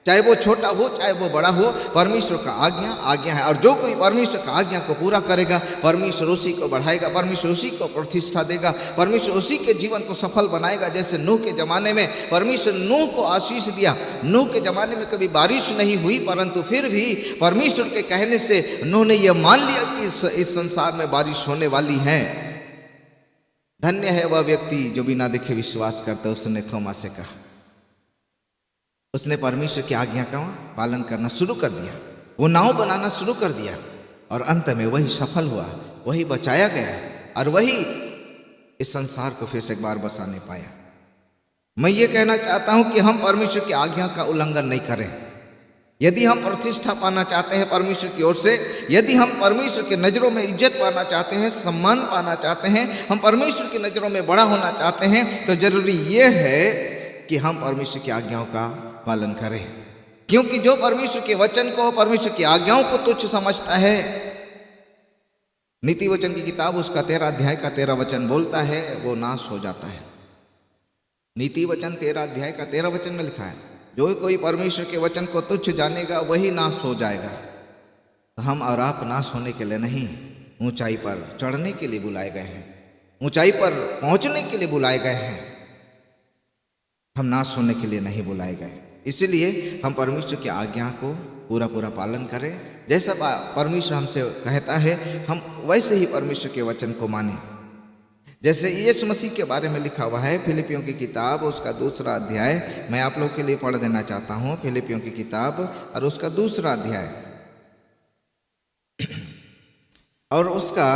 [SPEAKER 1] चाहे वो छोटा हो चाहे वो बड़ा हो, परमेश्वर का आज्ञा आज्ञा है। और जो कोई परमेश्वर का आज्ञा को पूरा करेगा, परमेश्वर उसी को बढ़ाएगा, परमेश्वर उसी को प्रतिष्ठा देगा, परमेश्वर उसी के जीवन को सफल बनाएगा। जैसे नूह के ज़माने में परमेश्वर नूह को आशीष दिया। नूह के ज़माने में कभी बारिश नहीं हुई, परंतु फिर भी परमेश्वर के कहने से नूह ने यह मान लिया कि इस संसार में बारिश होने वाली है। धन्य है वह व्यक्ति जो बिना देखे विश्वास करता है, उसने थोमा से कहा। उसने परमेश्वर की आज्ञा का पालन करना शुरू कर दिया, वो नाव बनाना शुरू कर दिया, और अंत में वही सफल हुआ, वही बचाया गया, और वही इस संसार को फिर से एक बार बसाने पाया। मैं ये कहना चाहता हूं कि हम परमेश्वर की आज्ञा का उल्लंघन नहीं करें। यदि हम प्रतिष्ठा पाना चाहते हैं परमेश्वर की ओर से, यदि हम परमेश्वर की नज़रों में इज्जत पाना चाहते हैं, सम्मान पाना चाहते हैं, हम परमेश्वर की नज़रों में बड़ा होना चाहते हैं, तो जरूरी ये है कि हम परमेश्वर की आज्ञाओं का पालन करें। क्योंकि जो परमेश्वर के वचन को, परमेश्वर की आज्ञाओं को तुच्छ समझता है, नीति वचन की किताब उसका 13 अध्याय का 13 वचन बोलता है, वो नाश हो जाता है। नीति वचन 13 अध्याय का 13 वचन में लिखा है, जो कोई परमेश्वर के वचन को तुच्छ जानेगा वही नाश हो जाएगा। तो हम और आप नाश होने के लिए नहीं, ऊंचाई पर चढ़ने के लिए बुलाए गए हैं, ऊंचाई पर पहुंचने के लिए बुलाए गए हैं। हम नाश होने के लिए नहीं बुलाए गए। इसलिए हम परमेश्वर की आज्ञा को पूरा पूरा पालन करें। जैसा परमेश्वर हमसे कहता है हम वैसे ही परमेश्वर के वचन को मानें। जैसे यीशु मसीह के बारे में लिखा हुआ है फिलिपियों की किताब उसका 2 अध्याय, मैं आप लोग के लिए पढ़ देना चाहता हूँ। फिलिपियों की किताब और उसका 2 अध्याय और उसका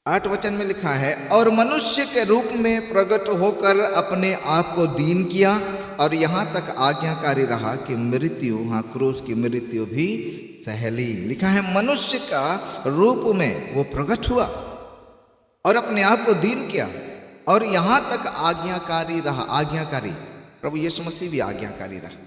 [SPEAKER 1] 8 वचन में लिखा है, और मनुष्य के रूप में प्रकट होकर अपने आप को दीन किया और यहाँ तक आज्ञाकारी रहा कि मृत्यु, हाँ क्रूस की मृत्यु भी सह ली। लिखा है मनुष्य का रूप में वो प्रकट हुआ और अपने आप को दीन किया और यहाँ तक आज्ञाकारी रहा। आज्ञाकारी, प्रभु यीशु मसीह भी आज्ञाकारी रहा,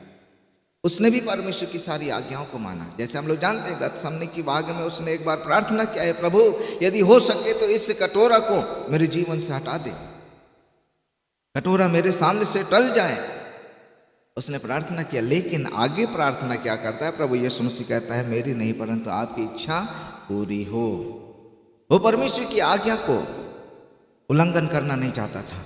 [SPEAKER 1] उसने भी परमेश्वर की सारी आज्ञाओं को माना। जैसे हम लोग जानते हैं गतसमनी की बाग में उसने एक बार प्रार्थना किया है, प्रभु यदि हो सके तो इस कटोरा को मेरे जीवन से हटा दे, कटोरा मेरे सामने से टल जाए। उसने प्रार्थना किया, लेकिन आगे प्रार्थना क्या करता है? प्रभु यीशु मसीह कहता है मेरी नहीं परंतु आपकी इच्छा पूरी हो। वो परमेश्वर की आज्ञा को उल्लंघन करना नहीं चाहता था,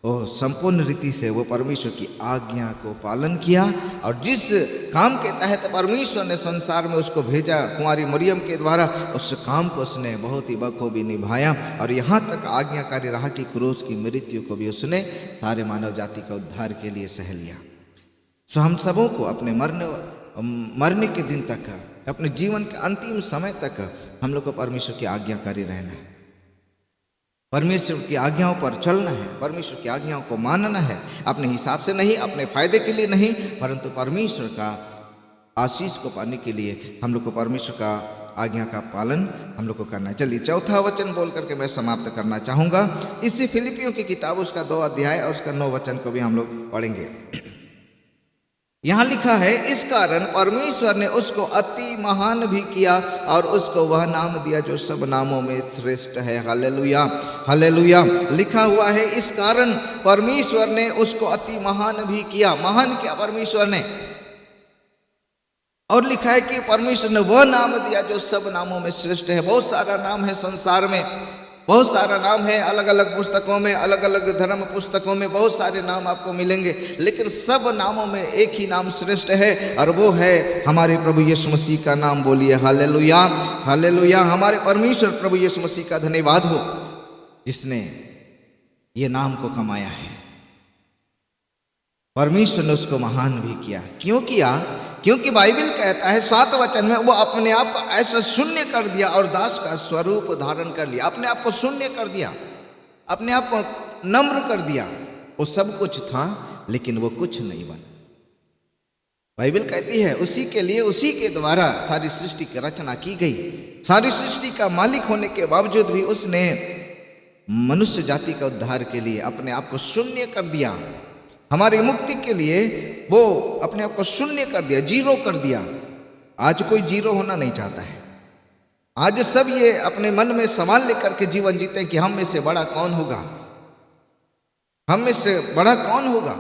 [SPEAKER 1] वो संपूर्ण रीति से वो परमेश्वर की आज्ञा को पालन किया और जिस काम के तहत परमेश्वर ने संसार में उसको भेजा कुंवारी मरियम के द्वारा, उस काम को उसने बहुत ही बखूबी निभाया और यहाँ तक आज्ञाकारी रहा कि क्रूस की मृत्यु को भी उसने सारे मानव जाति का उद्धार के लिए सह लिया। सो हम सबों को अपने मरने के दिन तक, अपने जीवन के अंतिम समय तक हम लोग को परमेश्वर की आज्ञाकारी रहना है, परमेश्वर की आज्ञाओं पर चलना है, परमेश्वर की आज्ञाओं को मानना है। अपने हिसाब से नहीं, अपने फायदे के लिए नहीं, परंतु परमेश्वर का आशीष को पाने के लिए हम लोग को परमेश्वर का आज्ञा का पालन हम लोग को करना है। चलिए चौथा वचन बोल करके मैं समाप्त करना चाहूँगा। इसी फिलिपियों की किताब उसका 2 अध्याय और उसका 9 वचन को भी हम लोग पढ़ेंगे। यहाँ लिखा है, इस कारण परमेश्वर ने उसको अति महान भी किया और उसको वह नाम दिया जो सब नामों में श्रेष्ठ है। Hallelujah, hallelujah. लिखा हुआ है, इस कारण परमेश्वर ने उसको अति महान भी किया। महान किया परमेश्वर ने। और लिखा है कि परमेश्वर ने वह नाम दिया जो सब नामों में श्रेष्ठ है। बहुत सारा नाम है संसार में, बहुत सारा नाम है, अलग अलग पुस्तकों में, अलग अलग धर्म पुस्तकों में बहुत सारे नाम आपको मिलेंगे, लेकिन सब नामों में एक ही नाम श्रेष्ठ है और वो है हमारे प्रभु यीशु मसीह का नाम। बोलिए हालेलुया, हालेलुया। हमारे परमेश्वर प्रभु यीशु मसीह का धन्यवाद हो जिसने ये नाम को कमाया है। परमेश्वर ने उसको महान भी किया। क्यों किया? क्योंकि बाइबल कहता है 7 वचन में, वो अपने आप को ऐसा शून्य कर दिया और दास का स्वरूप धारण कर लिया। अपने आप को शून्य कर दिया, अपने आप को नम्र कर दिया। वो सब कुछ था लेकिन वो कुछ नहीं बना। बाइबल कहती है उसी के लिए, उसी के द्वारा सारी सृष्टि की रचना की गई। सारी सृष्टि का मालिक होने के बावजूद भी उसने मनुष्य जाति का उद्धार के लिए अपने आप को शून्य कर दिया। हमारी मुक्ति के लिए वो अपने आप को शून्य कर दिया, जीरो कर दिया। आज कोई जीरो होना नहीं चाहता है। आज सब ये अपने मन में सवाल लेकर के जीवन जीते हैं कि हम में से बड़ा कौन होगा, हम में से बड़ा कौन होगा,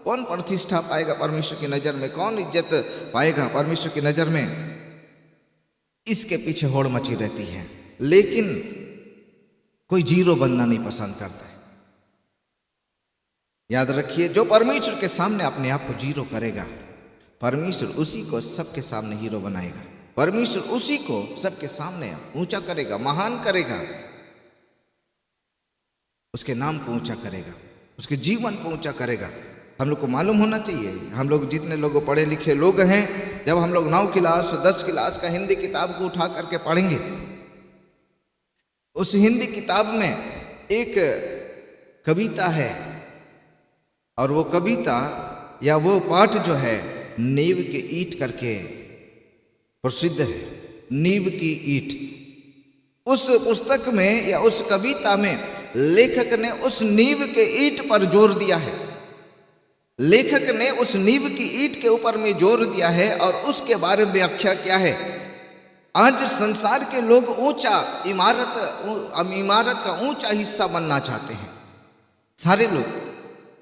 [SPEAKER 1] कौन प्रतिष्ठा पाएगा परमेश्वर की नज़र में, कौन इज्जत पाएगा परमेश्वर की नज़र में। इसके पीछे होड़ मची रहती है, लेकिन कोई जीरो बनना नहीं पसंद करता है। याद रखिए, जो परमेश्वर के सामने अपने आप को जीरो करेगा, परमेश्वर उसी को सबके सामने हीरो बनाएगा। परमेश्वर उसी को सबके सामने ऊंचा करेगा, महान करेगा, उसके नाम को ऊंचा करेगा, उसके जीवन को ऊंचा करेगा। हम लोग को मालूम होना चाहिए, हम लोग जितने लोग पढ़े लिखे लोग हैं, जब हम लोग 9 क्लास 10 क्लास का हिंदी किताब को उठा करके पढ़ेंगे, उस हिंदी किताब में एक कविता है और वो कविता या वो पाठ जो है नींव की ईंट करके प्रसिद्ध है। नींव की ईंट, उस पुस्तक में या उस कविता में लेखक ने उस नींव के ईंट पर जोर दिया है। लेखक ने उस नींव की ईंट के ऊपर में जोर दिया है और उसके बारे में व्याख्या क्या है। आज संसार के लोग इमारत का ऊंचा हिस्सा बनना चाहते हैं, सारे लोग,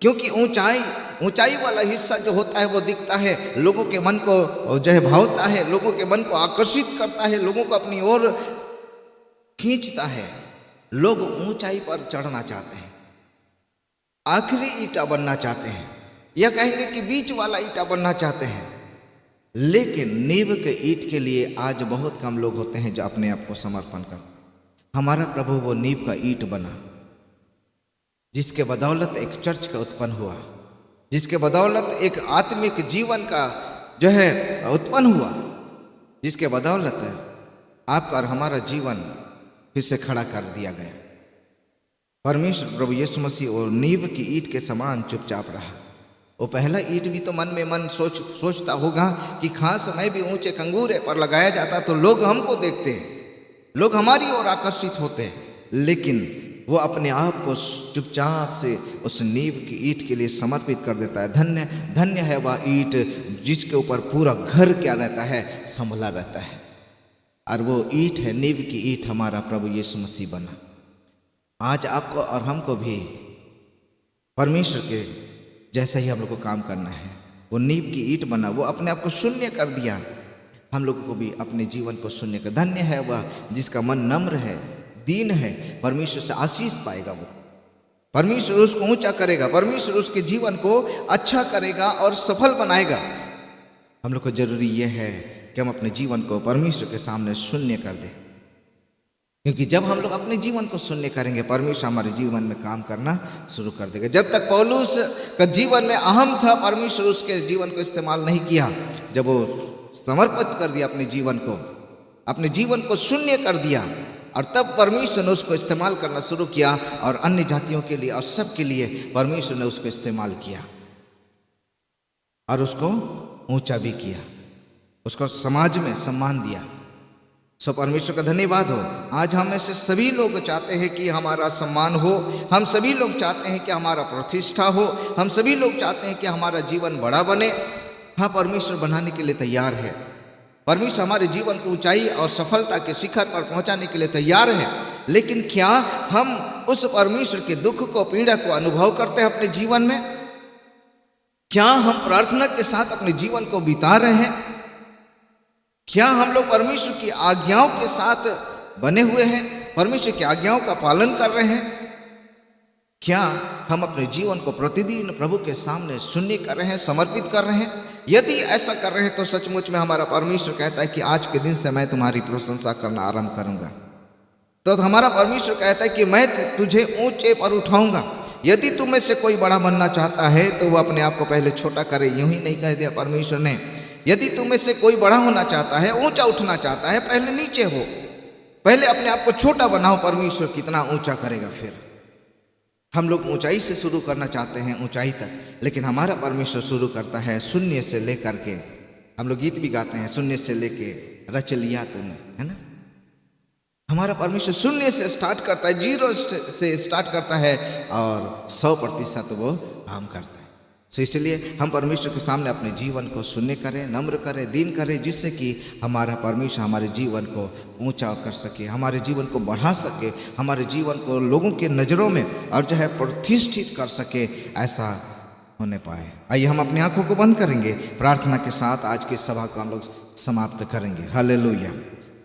[SPEAKER 1] क्योंकि ऊंचाई वाला हिस्सा जो होता है वो दिखता है, लोगों के मन को जो है भावता है, लोगों के मन को आकर्षित करता है, लोगों को अपनी ओर खींचता है। लोग ऊंचाई पर चढ़ना चाहते हैं, आखिरी ईंटा बनना चाहते हैं, या कहेंगे कि बीच वाला ईंटा बनना चाहते हैं। लेकिन नींव के ईंट के लिए आज बहुत कम लोग होते हैं जो अपने आप को समर्पण करते। हमारा प्रभु वो नींव का ईंट बना, जिसके बदौलत एक चर्च का उत्पन्न हुआ, जिसके बदौलत एक आत्मिक जीवन का जो है उत्पन्न हुआ, जिसके बदौलत आपका और हमारा जीवन फिर से खड़ा कर दिया गया। परमेश्वर प्रभु यीशु मसीह और नींव की ईंट के समान चुपचाप रहा। वो पहला ईंट भी तो मन में मन सोचता होगा कि खास मैं भी ऊंचे कंगूरे पर लगाया जाता तो लोग हमको देखते हैं, लोग हमारी ओर आकर्षित होते हैं। लेकिन वो अपने आप को चुपचाप से उस नींव की ईंट के लिए समर्पित कर देता है। धन्य धन्य है वह ईंट जिसके ऊपर पूरा घर क्या रहता है, संभला रहता है। और वो ईंट है, नींव की ईंट हमारा प्रभु यीशु मसीह बना। आज आपको और हमको भी परमेश्वर के जैसा ही हम लोग को काम करना है। वो नींव की ईंट बना, वो अपने आप को शून्य कर दिया, हम लोगों को भी अपने जीवन को शून्य कर। धन्य है वह जिसका मन नम्र है, दीन है, परमेश्वर से आशीष पाएगा। वो परमेश्वर उसको ऊंचा करेगा, परमेश्वर उसके जीवन को अच्छा करेगा और सफल बनाएगा। हम लोग को जरूरी यह है कि हम अपने जीवन को परमेश्वर के सामने शून्य कर दें, क्योंकि जब हम लोग अपने जीवन को शून्य करेंगे, परमेश्वर हमारे जीवन में काम करना शुरू कर देगा। जब तक पौलुस का जीवन में अहम था, परमेश्वर उसके जीवन को इस्तेमाल नहीं किया। जब वो समर्पित कर दिया अपने जीवन को शून्य कर दिया, और तब परमेश्वर ने उसको इस्तेमाल करना शुरू किया और अन्य जातियों के लिए और सब के लिए परमेश्वर ने उसको इस्तेमाल किया और उसको ऊंचा भी किया, उसको समाज में सम्मान दिया। सो परमेश्वर का धन्यवाद हो। आज हम में से सभी लोग चाहते हैं कि हमारा सम्मान हो, हम सभी लोग चाहते हैं कि हमारा प्रतिष्ठा हो, हम सभी लोग चाहते हैं कि हमारा जीवन बड़ा बने, हाँ, परमेश्वर बनाने के लिए तैयार है। परमेश्वर हमारे जीवन को ऊंचाई और सफलता के शिखर पर पहुंचाने के लिए तैयार है। लेकिन क्या हम उस परमेश्वर के दुख को, पीड़ा को अनुभव करते हैं अपने जीवन में? क्या हम प्रार्थना के साथ अपने जीवन को बिता रहे हैं? क्या हम लोग परमेश्वर की आज्ञाओं के साथ बने हुए हैं? परमेश्वर की आज्ञाओं का पालन कर रहे हैं? क्या हम अपने जीवन को प्रतिदिन प्रभु के सामने शून्य कर रहे हैं, समर्पित कर रहे हैं? यदि ऐसा कर रहे हैं तो सचमुच में हमारा परमेश्वर कहता है कि आज के दिन से मैं तुम्हारी प्रशंसा करना आरंभ करूंगा। तो हमारा परमेश्वर कहता है कि मैं तुझे ऊंचे पर उठाऊंगा। यदि तुम में से कोई बड़ा बनना चाहता है तो वह अपने आप को पहले छोटा करे। यूं ही नहीं कह दिया परमेश्वर ने। यदि तुम में से कोई बड़ा होना चाहता है, ऊंचा उठना चाहता है, पहले नीचे हो, पहले अपने आप को छोटा बनाओ। परमेश्वर कितना ऊंचा करेगा। फिर हम लोग ऊंचाई से शुरू करना चाहते हैं, ऊंचाई तक, लेकिन हमारा परमेश्वर शुरू करता है शून्य से लेकर के। हम लोग गीत भी गाते हैं, शून्य से लेके रच लिया तूने, है ना। हमारा परमेश्वर शून्य से स्टार्ट करता है, 0 से स्टार्ट करता है और 100% वो काम करता है। तो इसलिए हम परमेश्वर के सामने अपने जीवन को शून्य करें, नम्र करें, दीन करें, जिससे कि हमारा परमेश्वर हमारे जीवन को ऊंचा कर सके, हमारे जीवन को बढ़ा सके, हमारे जीवन को लोगों के नज़रों में और जो है प्रतिष्ठित कर सके, ऐसा होने पाए। आइए हम अपनी आंखों को बंद करेंगे, प्रार्थना के साथ आज की सभा को हम लोग समाप्त करेंगे। Hallelujah,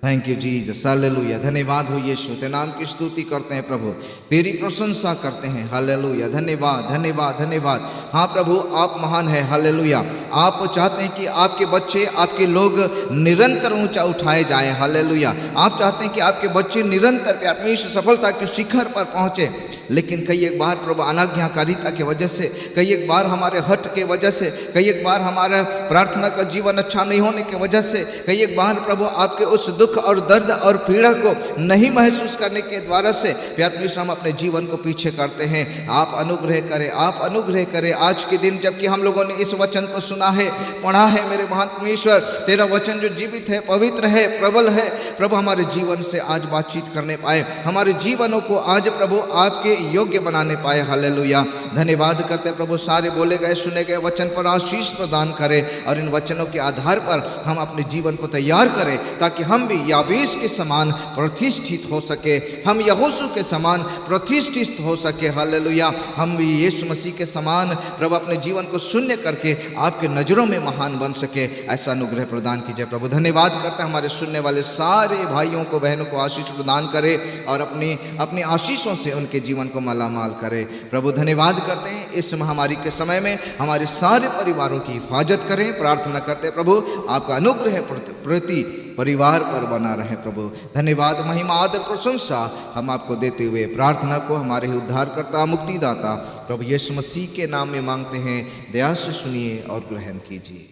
[SPEAKER 1] thank you Jesus, hallelujah. धन्यवाद हो यीशु, तेरे नाम की स्तुति करते हैं प्रभु, तेरी प्रशंसा करते हैं। हालेलुया, धन्यवाद धन्यवाद धन्यवाद। हाँ प्रभु, आप महान है। हालेलुया। आप चाहते हैं कि आपके बच्चे, आपके लोग निरंतर ऊंचा उठाए जाएं। हालेलुया। आप चाहते हैं कि आपके बच्चे निरंतर परमेश्वर सफलता के शिखर पर पहुंचे। लेकिन कई एक बार प्रभु अनाज्ञाकारिता की वजह से, कई एक बार हमारे हट के वजह से, कई एक बार हमारा प्रार्थना का जीवन अच्छा नहीं होने की वजह से, कई एक बार प्रभु आपके उस दुख और दर्द और पीड़ा को नहीं महसूस करने के द्वारा से प्यार परमेश्वर हम अपने जीवन को पीछे करते हैं। आप अनुग्रह करें, आप अनुग्रह करें। आज के दिन जबकि हम लोगों ने इस वचन को सुना है, पढ़ा है, मेरे महान परमेश्वर तेरा वचन जो जीवित है, पवित्र है, प्रबल है, प्रभु हमारे जीवन से आज बातचीत करने पाए, हमारे जीवनों को आज प्रभु आपके योग्य बनाने पाए। हालेलुया। धन्यवाद करते हैं प्रभु, सारे बोले गए सुने गए वचन पर आशीष प्रदान करें और इन वचनों के आधार पर हम अपने जीवन को तैयार करें, ताकि हम भी याबीस के समान प्रतिष्ठित हो सके, हम यहोशू के समान प्रतिष्ठित हो सके। हालेलुया। हम भी यीशु मसीह के समान प्रभु अपने जीवन को शून्य करके आपके नज़रों में महान बन सके, ऐसा अनुग्रह प्रदान कीजिए प्रभु। धन्यवाद करते हैं, हमारे सुनने वाले सारे भाइयों को, बहनों को आशीष प्रदान करे और अपनी आशीषों से उनके जीवन को मालामाल करे प्रभु। धन्यवाद करते हैं, इस महामारी के समय में हमारे सारे परिवारों की हिफाजत करें। प्रार्थना करते हैं प्रभु, आपका अनुग्रह प्रति परिवार पर बना रहे प्रभु। धन्यवाद, महिमा, आदर, प्रशंसा हम आपको देते हुए प्रार्थना को हमारे ही उद्धारकर्ता, मुक्तिदाता प्रभु यीशु मसीह के नाम में मांगते हैं। दया से सुनिए और ग्रहण कीजिए।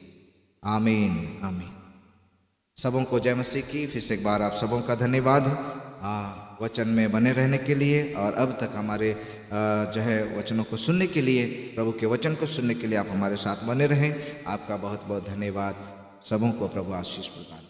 [SPEAKER 1] आमीन आमीन। सबों को जय मसीह की। फिर से एक बार आप सबों का धन्यवाद वचन में बने रहने के लिए और अब तक हमारे जो है वचनों को सुनने के लिए, प्रभु के वचन को सुनने के लिए आप हमारे साथ बने रहें। आपका बहुत बहुत धन्यवाद। सबों को प्रभु आशीष प्रदान